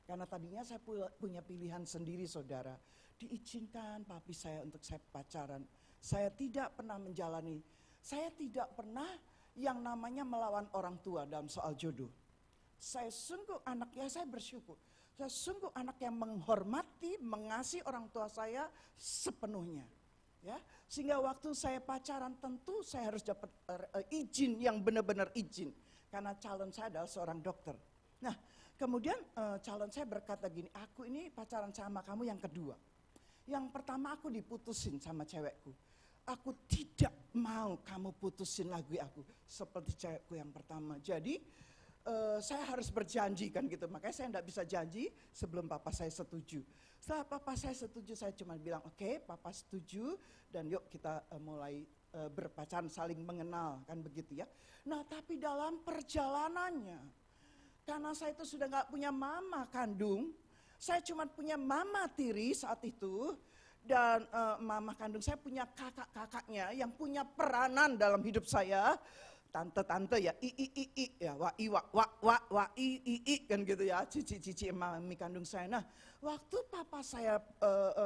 Karena tadinya saya punya pilihan sendiri saudara. Diizinkan papi saya untuk saya pacaran. Saya tidak pernah menjalani, saya tidak pernah yang namanya melawan orang tua dalam soal jodoh. Saya sungguh anaknya, saya bersyukur. Saya sungguh anak yang menghormati, mengasihi orang tua saya sepenuhnya. Ya, sehingga waktu saya pacaran tentu saya harus dapat izin yang benar-benar izin. Karena calon saya adalah seorang dokter. Nah, kemudian calon saya berkata gini, aku ini pacaran sama kamu yang kedua. Yang pertama aku diputusin sama cewekku. Aku tidak mau kamu putusin lagi aku seperti cewekku yang pertama. Jadi saya harus berjanji kan gitu. Makanya saya tidak bisa janji sebelum papa saya setuju. Setelah papa saya setuju, saya cuma bilang oke, papa setuju dan yuk kita mulai berpacaran, saling mengenal kan begitu ya. Nah tapi dalam perjalanannya, karena saya itu sudah gak punya mama kandung, saya cuma punya mama tiri saat itu. Dan mama kandung saya punya kakak-kakaknya yang punya peranan dalam hidup saya. Tante-tante ya, ya, wa i kan gitu ya, cici mami kandung saya. Nah waktu papa saya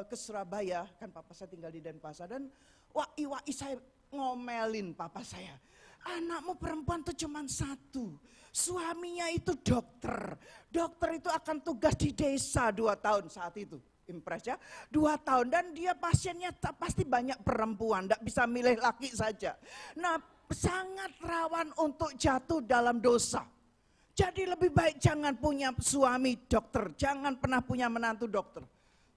ke Surabaya, kan papa saya tinggal di Denpasar, dan wa i saya ngomelin papa saya. Anakmu perempuan tuh cuma satu, suaminya itu dokter. Dokter itu akan tugas di desa 2 tahun saat itu. Impres ya, 2 tahun dan dia pasiennya pasti banyak perempuan, tidak bisa milih laki saja. Nah sangat rawan untuk jatuh dalam dosa. Jadi lebih baik jangan punya suami dokter, jangan pernah punya menantu dokter.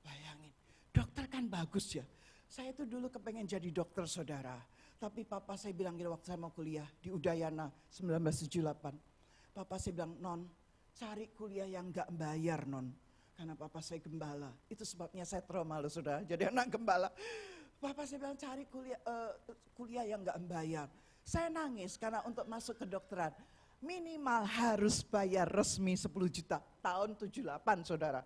Bayangin, dokter kan bagus ya. Saya itu dulu kepengen jadi dokter saudara. Tapi papa saya bilang gini waktu saya mau kuliah di Udayana 1978. Papa saya bilang, non cari kuliah yang gak bayar non. Karena papa saya gembala, itu sebabnya saya trauma loh saudara, jadi anak gembala. Papa saya bilang cari kuliah yang gak bayar. Saya nangis karena untuk masuk ke kedokteran minimal harus bayar resmi 10 juta tahun 78 saudara.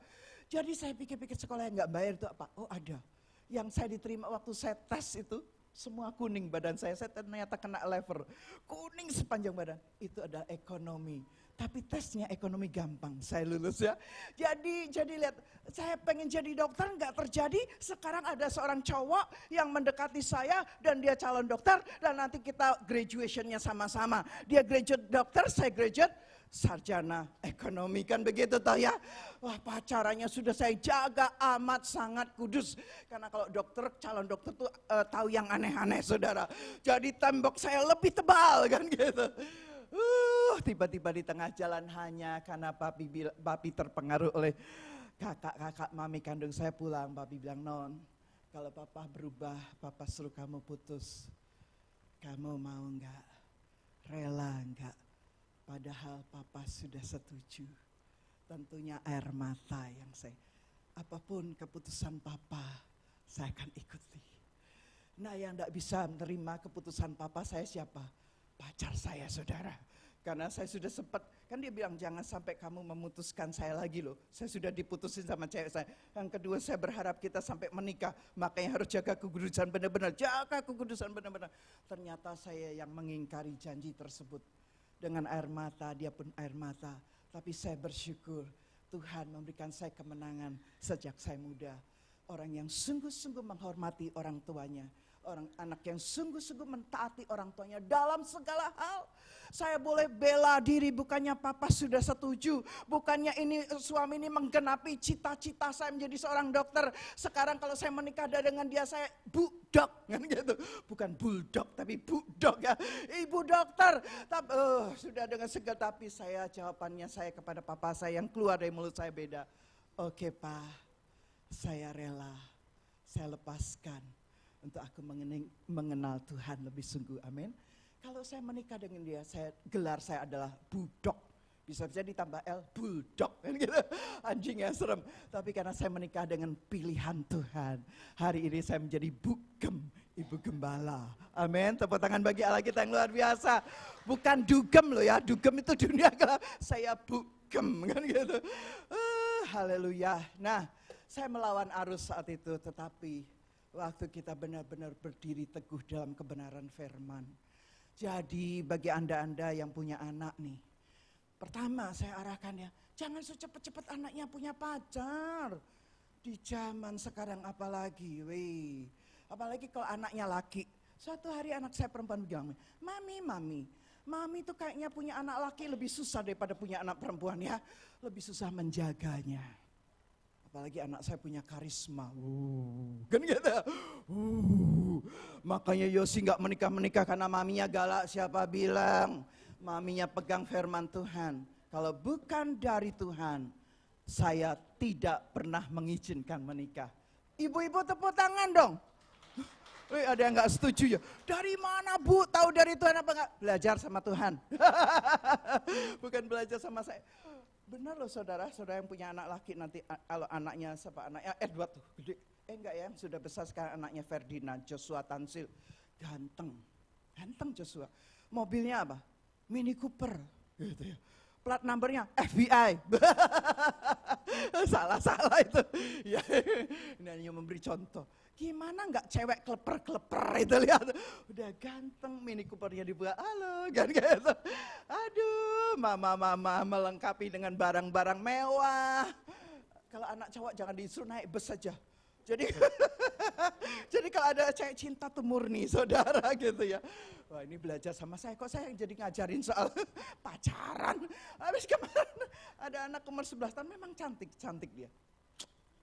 Jadi saya pikir-pikir sekolah yang gak bayar itu apa? Oh ada, yang saya diterima waktu saya tes itu semua kuning badan saya ternyata kena lever, kuning sepanjang badan. Itu adalah ekonomi. Tapi tesnya ekonomi gampang, saya lulus ya. Jadi lihat, saya pengen jadi dokter nggak terjadi. Sekarang ada seorang cowok yang mendekati saya dan dia calon dokter dan nanti kita graduationnya sama-sama. Dia graduate dokter, saya graduate sarjana ekonomi kan begitu toh ya. Wah pacarannya sudah saya jaga amat sangat kudus. Karena kalau dokter, calon dokter tuh tahu yang aneh-aneh saudara. Jadi tembok saya lebih tebal kan gitu. Tiba-tiba di tengah jalan hanya karena papi terpengaruh oleh kakak-kakak mami kandung saya pulang. Papi bilang, non kalau papa berubah, papa suruh kamu putus. Kamu mau enggak? Rela enggak? Padahal papa sudah setuju. Tentunya air mata yang saya, apapun keputusan papa, saya akan ikuti. Nah yang enggak bisa menerima keputusan papa saya siapa? Pacar saya saudara. Karena saya sudah sempat, kan dia bilang jangan sampai kamu memutuskan saya lagi loh. Saya sudah diputusin sama cewek saya. Yang kedua saya berharap kita sampai menikah. Makanya harus jaga kekudusan benar-benar. Jaga kekudusan benar-benar. Ternyata saya yang mengingkari janji tersebut. Dengan air mata, dia pun air mata. Tapi saya bersyukur Tuhan memberikan saya kemenangan sejak saya muda. Orang yang sungguh-sungguh menghormati orang tuanya. Orang anak yang sungguh-sungguh mentaati orang tuanya dalam segala hal. Saya boleh bela diri, bukannya papa sudah setuju, bukannya ini suami ini menggenapi cita-cita saya menjadi seorang dokter. Sekarang kalau saya menikah dengan dia saya budok kan gitu. Bukan bulldog tapi budok ya. Ibu dokter. Tapi sudah dengan segala, tapi saya jawabannya saya kepada papa saya yang keluar dari mulut saya beda. Oke, Pak. Saya rela. Saya lepaskan untuk aku mengenal Tuhan lebih sungguh, amin. Kalau saya menikah dengan dia, gelar saya adalah budok. Bisa ditambah L, bulldog, kan gitu. Anjing yang serem. Tapi karena saya menikah dengan pilihan Tuhan, hari ini saya menjadi bugem, ibu gembala. Amin, tepuk tangan bagi Allah kita yang luar biasa. Bukan dugem loh ya, dugem itu dunia gelap. Saya bugem, kan gitu. Haleluya. Nah, saya melawan arus saat itu, tetapi waktu kita benar-benar berdiri teguh dalam kebenaran firman. Jadi bagi Anda-Anda yang punya anak nih, pertama saya arahkan ya, jangan secepat-cepat anaknya punya pacar. Di zaman sekarang apalagi, apalagi kalau anaknya laki. Suatu hari anak saya perempuan bilang, Mami tuh kayaknya punya anak laki lebih susah daripada punya anak perempuan ya. Lebih susah menjaganya. Apalagi anak saya punya karisma, kan gitu. Makanya Yosi nggak menikah karena maminya galak. Siapa bilang? Maminya pegang firman Tuhan. Kalau bukan dari Tuhan, saya tidak pernah mengizinkan menikah. Ibu-ibu tepuk tangan dong. Ada yang nggak setuju ya? Dari mana Bu? Tahu dari Tuhan apa nggak? Belajar sama Tuhan. Bukan belajar sama saya. Benar loh saudara yang punya anak laki nanti kalau anaknya Edward tuh gede. Enggak ya, sudah besar sekarang anaknya Ferdinand, Joshua Tansil. Ganteng Joshua. Mobilnya apa? Mini Cooper gitu ya. Plat numbernya FBI. Salah itu. Ya, ini hanya memberi contoh. Gimana nggak cewek kleper itu lihat. Udah ganteng, Mini Coopernya dibuat, halo kan gitu. Aduh, mama melengkapi dengan barang-barang mewah. Kalau anak cowok jangan disuruh naik bus saja. Jadi kalau ada cewek cinta tuh murni saudara gitu ya. Wah ini belajar sama saya, kok saya yang jadi ngajarin soal pacaran. Habis kemarin ada anak umur 11 tahun memang cantik dia.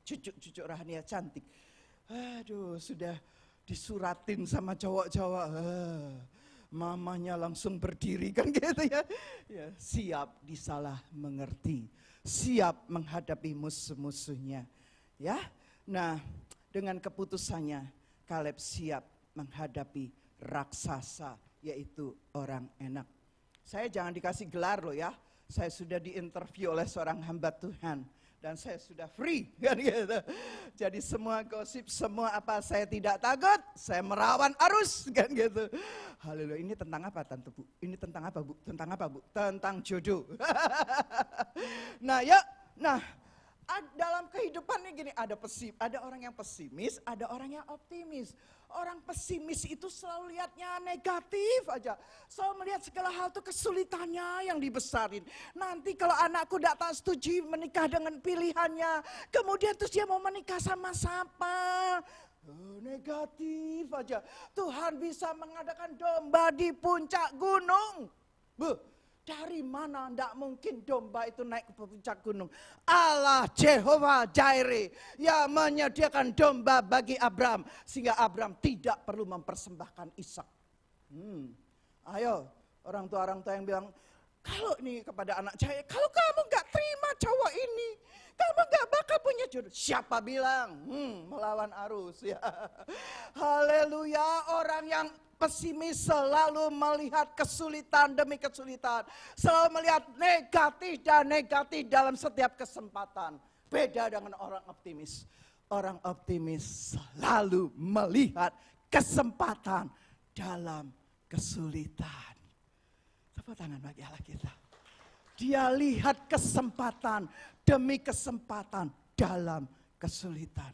Cucu Rahania cantik. Aduh sudah disuratin sama cowok-cowok. Mamanya langsung berdiri kan gitu ya. Siap disalah mengerti. Siap menghadapi musuh-musuhnya. Ya. Nah, dengan keputusannya Kaleb siap menghadapi raksasa, yaitu orang enak. Saya jangan dikasih gelar loh ya. Saya sudah diinterview oleh seorang hamba Tuhan dan saya sudah free kan gitu. Jadi semua gosip, semua apa saya tidak takut, saya merawan arus kan gitu. Haleluya. Ini tentang apa Tante Bu? Ini tentang apa Bu? Tentang apa Bu? Tentang jodoh. Dalam kehidupan ini gini, ada orang yang pesimis, ada orang yang optimis. Orang pesimis itu selalu lihatnya negatif aja. Selalu melihat segala hal itu kesulitannya yang dibesarin. Nanti kalau anakku tidak tak setuju menikah dengan pilihannya, kemudian terus dia mau menikah sama siapa? Negatif aja. Tuhan bisa mengadakan domba di puncak gunung. Dari mana? Tidak mungkin domba itu naik ke puncak gunung. Allah Jehovah Jireh yang menyediakan domba bagi Abraham. Sehingga Abraham tidak perlu mempersembahkan Ishak. Ayo orang tua yang bilang, kalau ini kepada anak saya, kalau kamu gak terima cowok ini, kamu gak bakal punya jodoh. Siapa bilang? Melawan arus ya. Haleluya, orang yang pesimis selalu melihat kesulitan demi kesulitan. Selalu melihat negatif dan negatif dalam setiap kesempatan. Beda dengan orang optimis. Orang optimis selalu melihat kesempatan dalam kesulitan. Tepuk tangan bagi Allah kita. Dia lihat kesempatan demi kesempatan dalam kesulitan.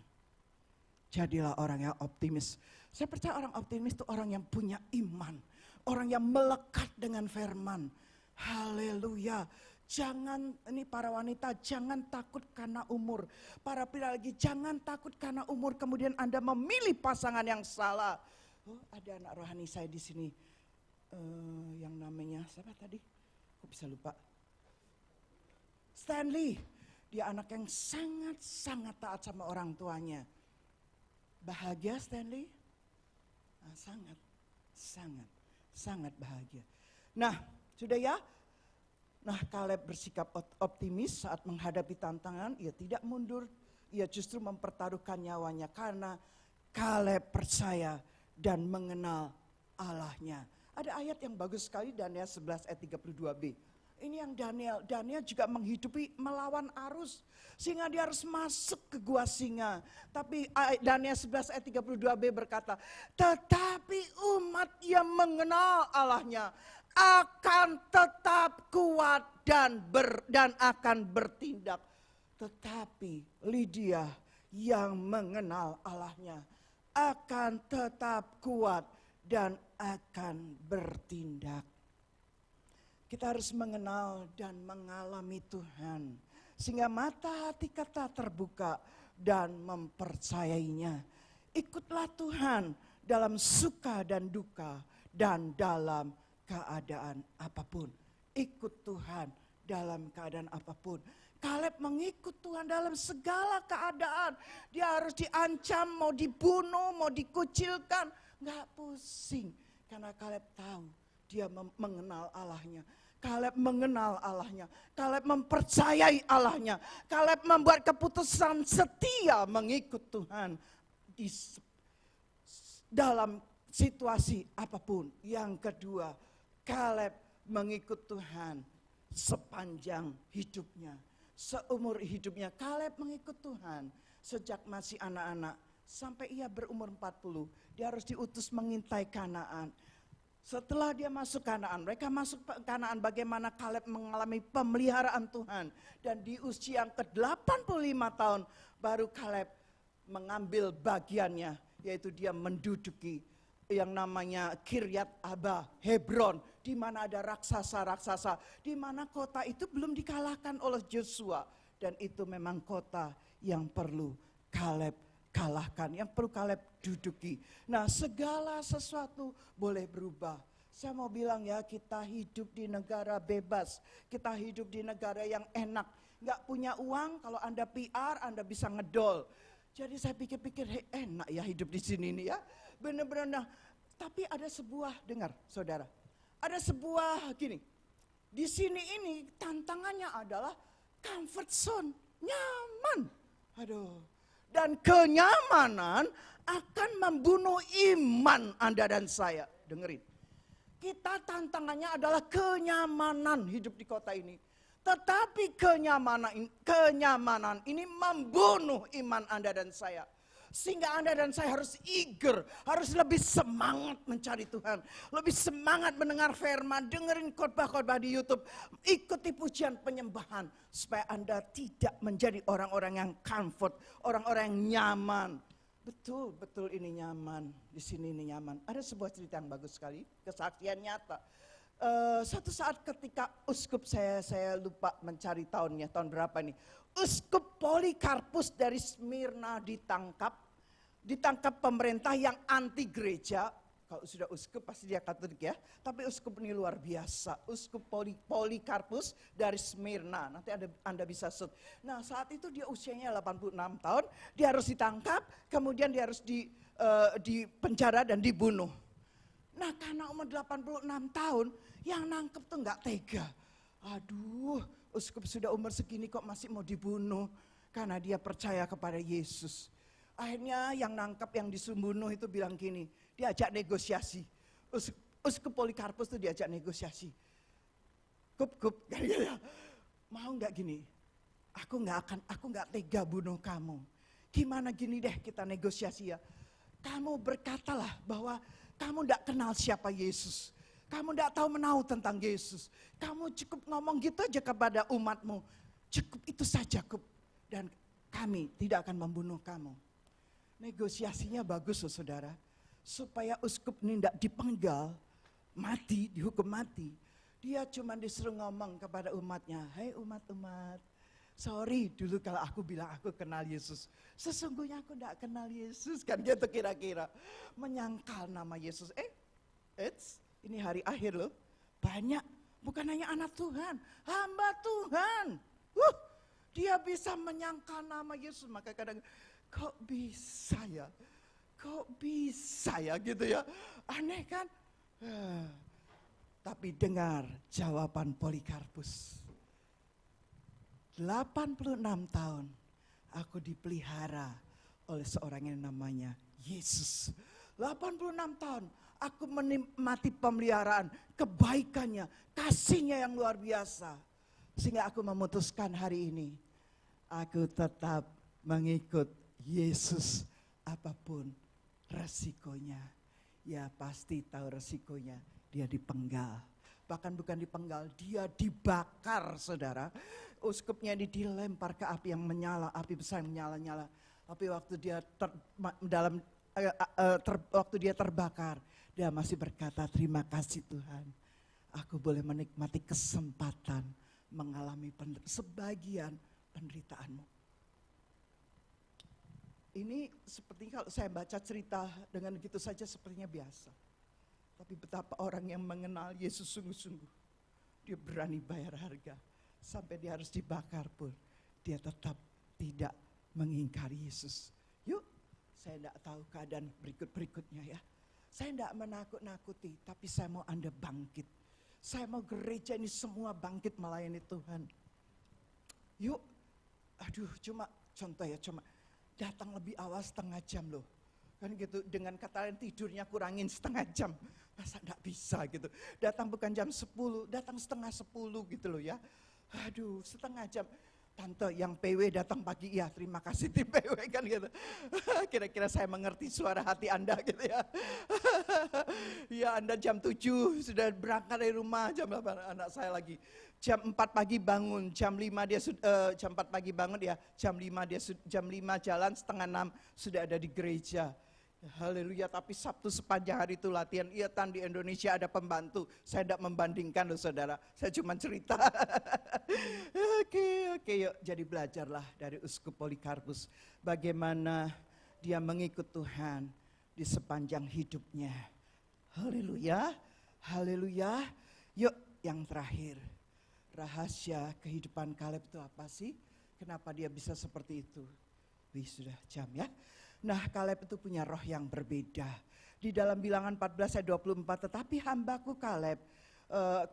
Jadilah orang yang optimis. Saya percaya orang optimis itu orang yang punya iman. Orang yang melekat dengan firman. Haleluya. Jangan, ini para wanita, jangan takut karena umur. Para pria lagi, jangan takut karena umur. Kemudian Anda memilih pasangan yang salah. Oh, ada anak rohani saya di sini. Yang namanya, siapa tadi? Kok bisa lupa? Stanley. Dia anak yang sangat-sangat taat sama orang tuanya. Bahagia Stanley? Nah, sangat bahagia. Nah, sudah ya? Nah, Kaleb bersikap optimis saat menghadapi tantangan, ia tidak mundur, ia justru mempertaruhkan nyawanya karena Kaleb percaya dan mengenal Allahnya. Ada ayat yang bagus sekali, Daniel 11 ayat 32b. Ini yang Daniel juga menghidupi melawan arus. Sehingga dia harus masuk ke gua singa. Tapi Daniel 11 ayat 32b berkata, tetapi umat yang mengenal Allahnya akan tetap kuat dan akan bertindak. Tetapi Lydia yang mengenal Allahnya akan tetap kuat dan akan bertindak. Kita harus mengenal dan mengalami Tuhan. Sehingga mata hati kita terbuka dan mempercayainya. Ikutlah Tuhan dalam suka dan duka dan dalam keadaan apapun. Ikut Tuhan dalam keadaan apapun. Kaleb mengikut Tuhan dalam segala keadaan. Dia harus diancam, mau dibunuh, mau dikucilkan. Nggak pusing. Karena Kaleb tahu dia mengenal Allahnya. Kaleb mengenal Allahnya. Kaleb mempercayai Allahnya. Kaleb membuat keputusan setia mengikut Tuhan dalam situasi apapun. Yang kedua, Kaleb mengikut Tuhan sepanjang hidupnya. Seumur hidupnya Kaleb mengikut Tuhan. Sejak masih anak-anak sampai ia berumur 40. Dia harus diutus mengintai Kanaan. Setelah dia masuk Kanaan, mereka masuk Kanaan, bagaimana Kaleb mengalami pemeliharaan Tuhan. Dan di usia yang ke-85 tahun baru Kaleb mengambil bagiannya, yaitu dia menduduki yang namanya Kiryat Arba, Hebron, di mana ada raksasa-raksasa, di mana kota itu belum dikalahkan oleh Joshua. Dan itu memang kota yang perlu Kaleb kalahkan, yang perlu Kaleb duduki. Nah, segala sesuatu boleh berubah. Saya mau bilang ya, kita hidup di negara bebas. Kita hidup di negara yang enak. Nggak punya uang, kalau Anda PR, Anda bisa ngedol. Jadi saya pikir-pikir, enak ya hidup di sini nih ya. Benar-benar. Nah, tapi ada sebuah, dengar saudara. Ada sebuah gini, di sini ini tantangannya adalah comfort zone, nyaman. Aduh. Dan kenyamanan akan membunuh iman Anda dan saya. Dengerin. Kita tantangannya adalah kenyamanan hidup di kota ini. Tetapi kenyamanan ini membunuh iman Anda dan saya. Sehingga Anda dan saya harus eager, harus lebih semangat mencari Tuhan. Lebih semangat mendengar firman, dengerin khotbah-khotbah di YouTube. Ikuti pujian penyembahan. Supaya Anda tidak menjadi orang-orang yang comfort, orang-orang yang nyaman. Betul ini nyaman, di sini ini nyaman. Ada sebuah cerita yang bagus sekali, kesaksian nyata. Suatu saat ketika uskup saya lupa mencari tahunnya, tahun berapa nih. Uskup Polikarpus dari Smyrna ditangkap pemerintah yang anti gereja. Kalau sudah uskup pasti dia Katolik ya. Tapi uskup ini luar biasa. Uskup Polikarpus dari Smyrna. Nanti Anda bisa search. Nah, saat itu dia usianya 86 tahun. Dia harus ditangkap, kemudian dia harus dipenjara dan dibunuh. Nah, karena umur 86 tahun, yang nangkep tuh nggak tega. Aduh, uskup sudah umur segini kok masih mau dibunuh. Karena dia percaya kepada Yesus. Akhirnya yang nangkep, yang dibunuh itu bilang gini, diajak negosiasi. Uskup Polikarpus itu diajak negosiasi. Kup, mau nggak gini? Aku nggak tega bunuh kamu. Gimana gini deh kita negosiasi ya. Kamu berkatalah bahwa kamu tidak kenal siapa Yesus. Kamu tidak tahu menahu tentang Yesus. Kamu cukup ngomong gitu aja kepada umatmu. Cukup itu saja. Dan kami tidak akan membunuh kamu. Negosiasinya bagus loh saudara. Supaya uskup ini tidak dipenggal, mati, dihukum mati. Dia cuma disuruh ngomong kepada umatnya. Hai umat-umat, sorry dulu kalau aku bilang aku kenal Yesus. Sesungguhnya aku tidak kenal Yesus. Kan gitu kira-kira. Menyangkal nama Yesus. Ini hari akhir loh, banyak, bukan hanya anak Tuhan, hamba Tuhan. Dia bisa menyangkal nama Yesus, maka kadang kok bisa ya gitu ya, aneh kan. Tapi dengar jawaban Polikarpus, 86 tahun aku dipelihara oleh seorang yang namanya Yesus. 86 tahun. Aku menikmati pemeliharaan, kebaikannya, kasihnya yang luar biasa. Sehingga aku memutuskan hari ini, aku tetap mengikut Yesus apapun resikonya. Ya pasti tahu resikonya, dia dipenggal. Bahkan bukan dipenggal, dia dibakar saudara. Uskupnya ini dilempar ke api yang menyala, api besar yang menyala-nyala. Tapi waktu dia waktu dia terbakar, dia masih berkata, terima kasih Tuhan, aku boleh menikmati kesempatan mengalami sebagian penderitaanmu. Ini seperti kalau saya baca cerita dengan gitu saja sepertinya biasa. Tapi betapa orang yang mengenal Yesus sungguh-sungguh, dia berani bayar harga. Sampai dia harus dibakar pun, dia tetap tidak mengingkari Yesus. Yuk, saya tidak tahu keadaan berikut-berikutnya ya. Saya tidak menakut-nakuti, tapi saya mau Anda bangkit. Saya mau gereja ini semua bangkit melayani Tuhan. Yuk, cuma contoh ya, cuma datang lebih awal setengah jam loh. Kan gitu, dengan kata lain tidurnya kurangin setengah jam. Masa enggak bisa gitu. Datang bukan jam 10, datang setengah 10 gitu loh ya. Setengah jam. Tante yang PW datang pagi, ya terima kasih tim PW kan gitu. Kira-kira saya mengerti suara hati Anda gitu ya. Ya Anda jam 7 sudah berangkat dari rumah, jam 8 anak saya lagi. Jam 4 pagi bangun, jam 5 dia jam 4 pagi bangun ya, jam 5 dia jam 5 jalan, setengah 6 sudah ada di gereja. Haleluya, tapi Sabtu sepanjang hari itu latihan. Iya Tan, di Indonesia ada pembantu. Saya tidak membandingkan loh saudara, saya cuma cerita. Oke, yuk jadi belajarlah dari Uskup Polikarpus. Bagaimana dia mengikut Tuhan di sepanjang hidupnya. Haleluya, haleluya. Yuk yang terakhir, rahasia kehidupan Kaleb itu apa sih? Kenapa dia bisa seperti itu? Sudah jam ya. Nah Kaleb itu punya roh yang berbeda. Di dalam Bilangan 14 ayat 24, tetapi hambaku Kaleb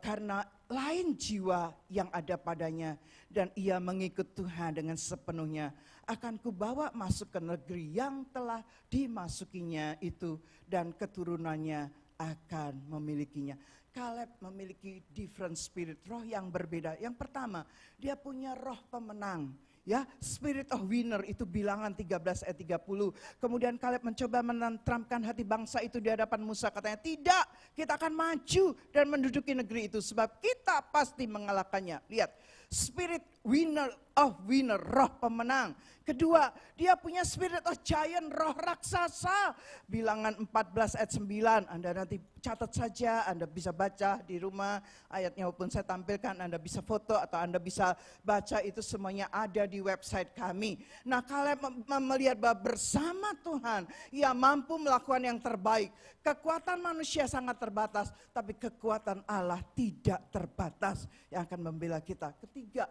karena lain jiwa yang ada padanya dan ia mengikut Tuhan dengan sepenuhnya, akan kubawa masuk ke negeri yang telah dimasukinya itu dan keturunannya akan memilikinya. Kaleb memiliki different spirit, roh yang berbeda. Yang pertama, dia punya roh pemenang. Ya, spirit of winner itu Bilangan 13 ayat 30. Kemudian Kaleb mencoba menenteramkan hati bangsa itu di hadapan Musa. Katanya, tidak, kita akan maju dan menduduki negeri itu sebab kita pasti mengalahkannya. Lihat, spirit winner of winner, roh pemenang. Kedua, dia punya spirit of giant, roh raksasa. Bilangan 14 ayat 9, Anda nanti catat saja, Anda bisa baca di rumah ayatnya maupun saya tampilkan, Anda bisa foto atau Anda bisa baca, itu semuanya ada di website kami. Nah Kaleb melihat bahwa bersama Tuhan, ia mampu melakukan yang terbaik. Kekuatan manusia sangat terbatas, tapi kekuatan Allah tidak terbatas yang akan membela kita. Ketiga,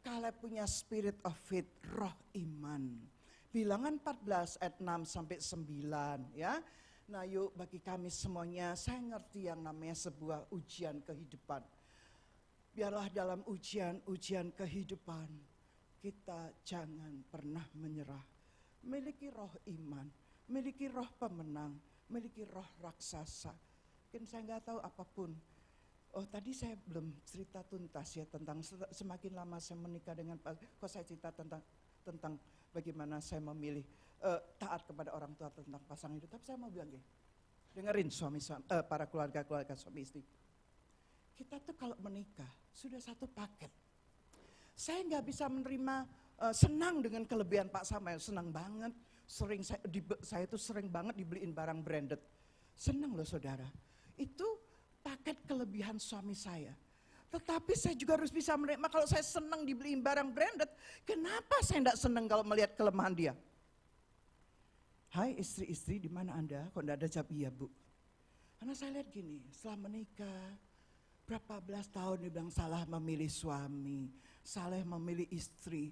Kaleb punya spirit of faith, roh iman. Bilangan 14 ayat 6 sampai 9 ya. Nah yuk bagi kami semuanya, saya ngerti yang namanya sebuah ujian kehidupan. Biarlah dalam ujian kehidupan kita jangan pernah menyerah. Miliki roh iman, miliki roh pemenang, miliki roh raksasa. Mungkin saya nggak tahu apapun. Oh tadi saya belum cerita tuntas ya tentang semakin lama saya menikah dengan kok saya cerita tentang bagaimana saya memilih taat kepada orang tua tentang pasangan hidup. Tapi saya mau bilang gini, dengerin para keluarga suami istri. kita tuh kalau menikah sudah satu paket. Saya nggak bisa menerima senang dengan kelebihan Pak Samuel, senang banget. Saya tuh sering banget dibeliin barang branded. Senang loh saudara. Itu paket kelebihan suami saya. Tetapi saya juga harus bisa menerima kalau saya senang dibeliin barang branded. Kenapa saya tidak senang kalau melihat kelemahan dia? Hai istri-istri, di mana Anda? Kok tidak ada jawab iya Bu? Karena saya lihat gini, setelah menikah, berapa belas tahun dia bilang salah memilih suami, salah memilih istri.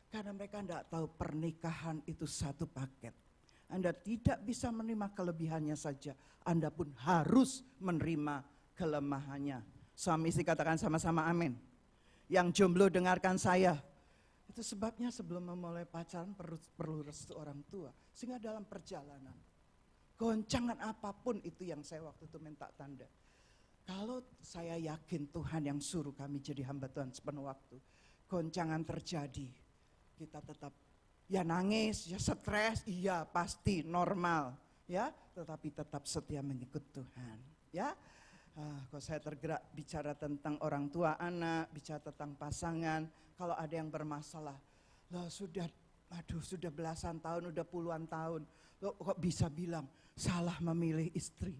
Karena mereka tidak tahu pernikahan itu satu paket. Anda tidak bisa menerima kelebihannya saja, Anda pun harus menerima kelemahannya. Suami istri katakan sama-sama amin. Yang jomblo dengarkan saya. Itu sebabnya sebelum memulai pacaran perlu restu orang tua. Sehingga dalam perjalanan, goncangan apapun itu yang saya waktu itu minta tanda. Kalau saya yakin Tuhan yang suruh kami jadi hamba Tuhan sepenuh waktu, goncangan terjadi, kita tetap ya nangis, ya stres, iya pasti normal, ya, tetapi tetap setia mengikut Tuhan, ya. Kalau saya tergerak bicara tentang orang tua anak, bicara tentang pasangan, kalau ada yang bermasalah, loh sudah belasan tahun, udah puluhan tahun, loh kok bisa bilang salah memilih istri?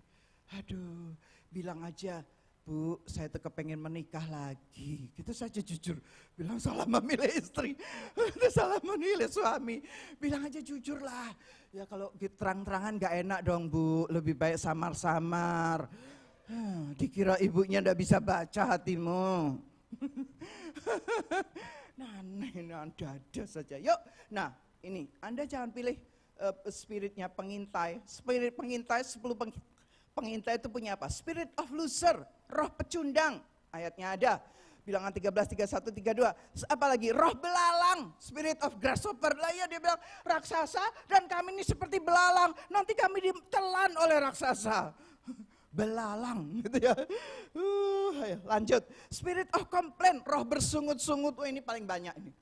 Aduh, bilang aja, Bu, saya tuh kepengen menikah lagi. Gitu saja jujur, bilang salah memilih istri, salah memilih suami. Bilang aja jujur lah, ya kalau terang-terangan gak enak dong Bu, lebih baik samar-samar. Dikira ibunya ndak bisa baca hatimu. Nah, dada saja. Yuk, nah ini Anda jangan pilih spiritnya pengintai. Spirit pengintai, 10 pengintai itu punya apa? Spirit of loser, roh pecundang. Ayatnya ada. Bilangan 13, 31, 32. Apalagi roh belalang, spirit of grasshopper. Lah ya dia bilang raksasa dan kami ini seperti belalang. Nanti kami ditelan oleh raksasa. Belalang gitu ya. Ayo, lanjut. Spirit of complaint, roh bersungut-sungut. Oh ini paling banyak ini.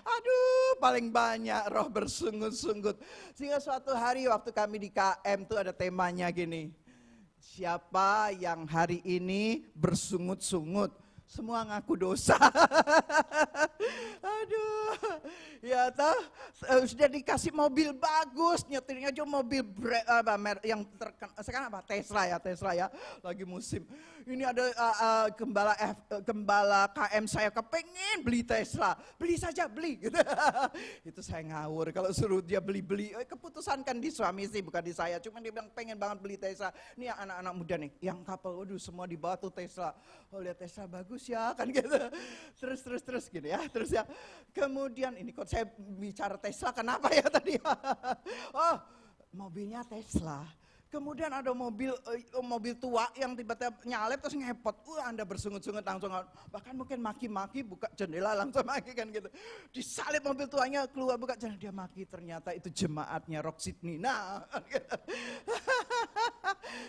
Aduh, paling banyak roh bersungut-sungut. Sehingga suatu hari waktu kami di KM tuh ada temanya gini. Siapa yang hari ini bersungut-sungut? Semua ngaku dosa. Aduh, ya toh sudah dikasih mobil bagus, nyetirnya cuma mobil yang terkenal sekarang apa? Tesla ya, lagi musim. Ini ada gembala KM saya kepengen beli Tesla, beli saja beli. Gitu. Itu saya ngawur kalau suruh dia beli, keputusan kan di suami sih bukan di saya. Cuma dia bilang pengen banget beli Tesla. Ini anak-anak muda nih, yang couple, waduh semua dibawa tuh Tesla. Oh lihat Tesla bagus ya kan gitu. Terus gitu ya. Terus ya. Kemudian ini kok saya bicara Tesla kenapa ya tadi? Oh, mobilnya Tesla. Kemudian ada mobil tua yang tiba-tiba nyalip terus ngepot. Anda bersungut-sungut langsung, bahkan mungkin maki-maki buka jendela langsung maki kan gitu. Disalip mobil tuanya keluar buka jendela dia maki, ternyata itu jemaatnya Rock Sydney. Nah, gitu.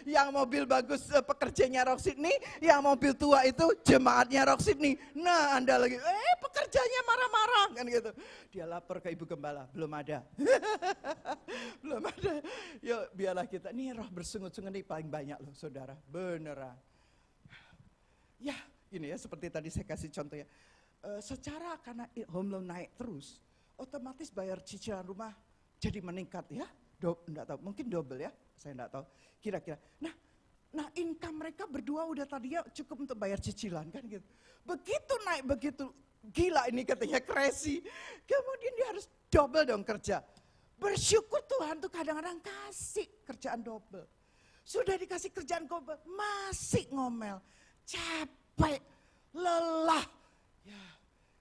Yang mobil bagus pekerjanya Rock Sydney, yang mobil tua itu jemaatnya Rock Sydney. Nah, Anda lagi pekerjanya marah-marah kan gitu. Dia lapor ke ibu gembala, belum ada. Belum ada. Yuk biarlah kita, nih roh bersungut-sungut ini paling banyak loh saudara, beneran. Ya ini ya seperti tadi saya kasih contoh ya. Secara karena home loan naik terus, otomatis bayar cicilan rumah jadi meningkat ya. Enggak tahu, mungkin double ya, saya enggak tahu. Kira-kira. Nah income mereka berdua udah tadinya cukup untuk bayar cicilan kan gitu. Begitu naik begitu gila ini katanya crazy. Kemudian dia harus double dong kerja. Bersyukur Tuhan tuh kadang-kadang kasih kerjaan double. Sudah dikasih kerjaan double, masih ngomel, capek, lelah. Ya,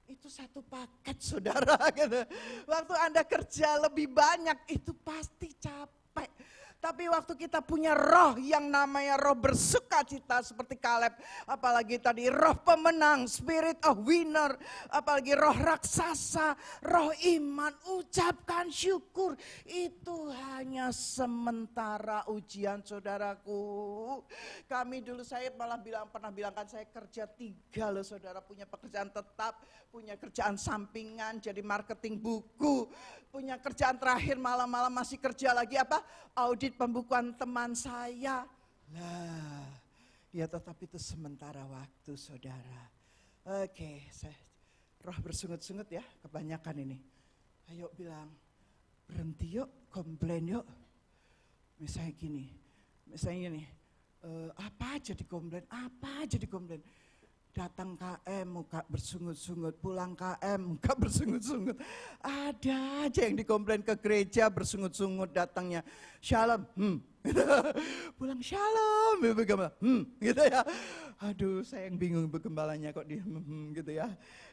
itu satu paket saudara. Gitu. Waktu Anda kerja lebih banyak, itu pasti capek. Tapi waktu kita punya roh yang namanya roh bersukacita seperti Kaleb, apalagi tadi roh pemenang, spirit of winner, apalagi roh raksasa, roh iman, ucapkan syukur. Itu hanya sementara ujian saudaraku. Kami dulu saya malah pernah bilangkan saya kerja 3 loh saudara, punya pekerjaan tetap, punya kerjaan sampingan jadi marketing buku, punya kerjaan terakhir malam-malam masih kerja lagi apa? Audit pembukuan teman saya. Lah, Ya tetapi itu sementara waktu saudara. Oke, roh bersungut-sungut ya kebanyakan ini. Ayo bilang, berhenti yuk, komplain yuk. Misalnya gini, apa aja dikomplain. Datang KM muka bersungut-sungut, pulang KM muka bersungut-sungut. Ada aja yang dikomplain ke gereja bersungut-sungut datangnya. Shalom, pulang shalom, gitu ya. Aduh, saya yang bingung bergembalanya kok di gitu ya.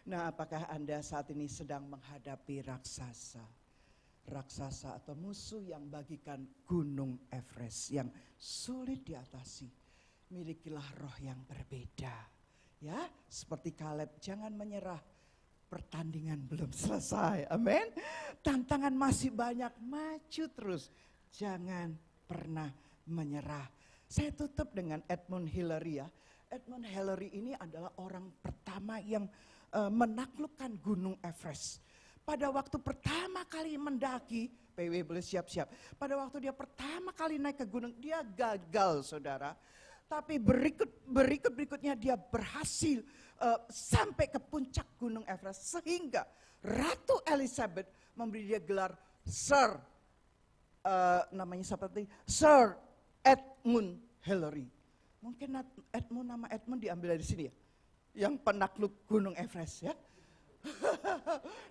Nah, apakah Anda saat ini sedang menghadapi raksasa? Raksasa atau musuh yang bagikan gunung Everest yang sulit diatasi. Milikilah roh yang berbeda. Ya, seperti Kaleb, jangan menyerah. Pertandingan belum selesai. Amin. Tantangan masih banyak, maju terus. Jangan pernah menyerah. Saya tutup dengan Edmund Hillary ya. Edmund Hillary ini adalah orang pertama yang menaklukkan gunung Everest. Pada waktu pertama kali mendaki, PW boleh siap-siap. Pada waktu dia pertama kali naik ke gunung, dia gagal saudara. Tapi berikutnya dia berhasil sampai ke puncak gunung Everest. Sehingga Ratu Elizabeth memberi dia gelar Sir, namanya seperti Sir Edmund Hillary. Mungkin nama Edmund diambil dari sini ya. Yang penakluk gunung Everest ya.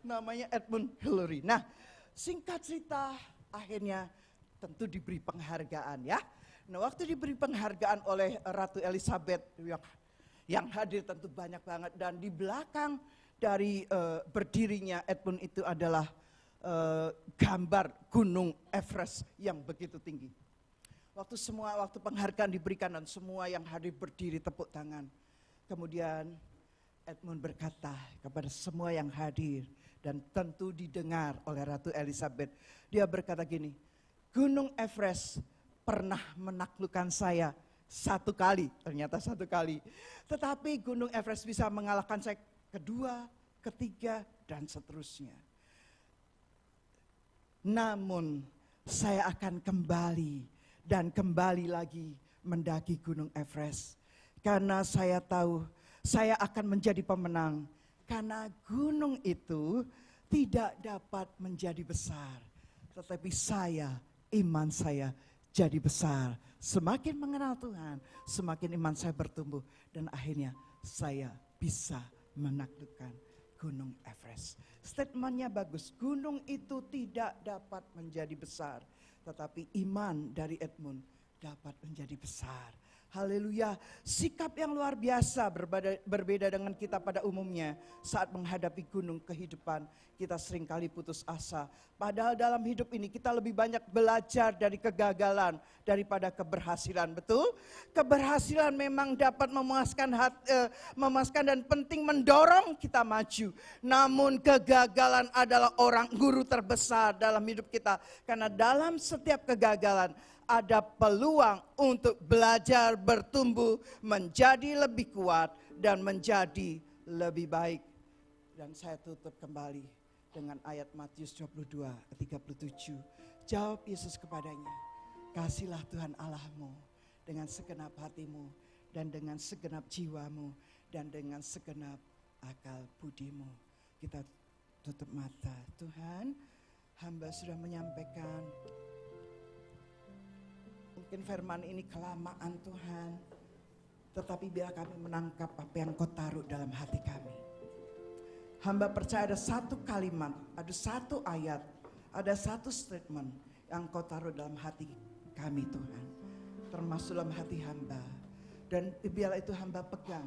Namanya Edmund Hillary. Nah, singkat cerita akhirnya tentu diberi penghargaan ya. Nah, waktu diberi penghargaan oleh Ratu Elizabeth yang hadir tentu banyak banget, dan di belakang dari berdirinya Edmund itu adalah gambar gunung Everest yang begitu tinggi. Waktu penghargaan diberikan dan semua yang hadir berdiri tepuk tangan. Kemudian Edmund berkata kepada semua yang hadir dan tentu didengar oleh Ratu Elizabeth. Dia berkata gini, gunung Everest pernah menaklukkan saya satu kali, ternyata satu kali. Tetapi gunung Everest bisa mengalahkan saya kedua, ketiga, dan seterusnya. Namun saya akan kembali dan kembali lagi mendaki gunung Everest. Karena saya tahu saya akan menjadi pemenang. Karena gunung itu tidak dapat menjadi besar. Tetapi iman saya jadi besar. Semakin mengenal Tuhan, semakin iman saya bertumbuh. Dan akhirnya saya bisa menaklukkan gunung Everest. Statementnya bagus, gunung itu tidak dapat menjadi besar. Tetapi iman dari Edmund dapat menjadi besar. Haleluya, sikap yang luar biasa berbeda dengan kita pada umumnya. Saat menghadapi gunung kehidupan, kita seringkali putus asa. Padahal dalam hidup ini kita lebih banyak belajar dari kegagalan daripada keberhasilan, betul? Keberhasilan memang dapat memuaskan dan penting mendorong kita maju. Namun kegagalan adalah guru terbesar dalam hidup kita. Karena dalam setiap kegagalan, ada peluang untuk belajar bertumbuh menjadi lebih kuat dan menjadi lebih baik. Dan saya tutup kembali dengan ayat Matius 22:37. Jawab Yesus kepadanya, kasihlah Tuhan Allahmu dengan segenap hatimu dan dengan segenap jiwamu dan dengan segenap akal budimu. Kita tutup mata. Tuhan, hamba sudah menyampaikan. Mungkin firman ini kelamaan Tuhan, tetapi biar kami menangkap apa yang Kau taruh dalam hati kami. Hamba percaya ada satu kalimat, ada satu ayat, ada satu statement yang Kau taruh dalam hati kami Tuhan. Termasuk dalam hati hamba. Dan biarlah itu hamba pegang,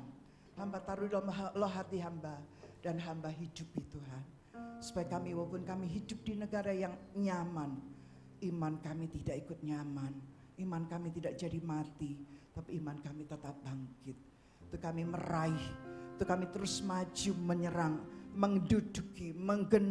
hamba taruh dalam hati hamba, dan hamba hidupi Tuhan. Supaya kami, walaupun kami hidup di negara yang nyaman, iman kami tidak ikut nyaman. Iman kami tidak jadi mati, tapi iman kami tetap bangkit. Untuk kami meraih, untuk kami terus maju menyerang, menduduki, menggenap.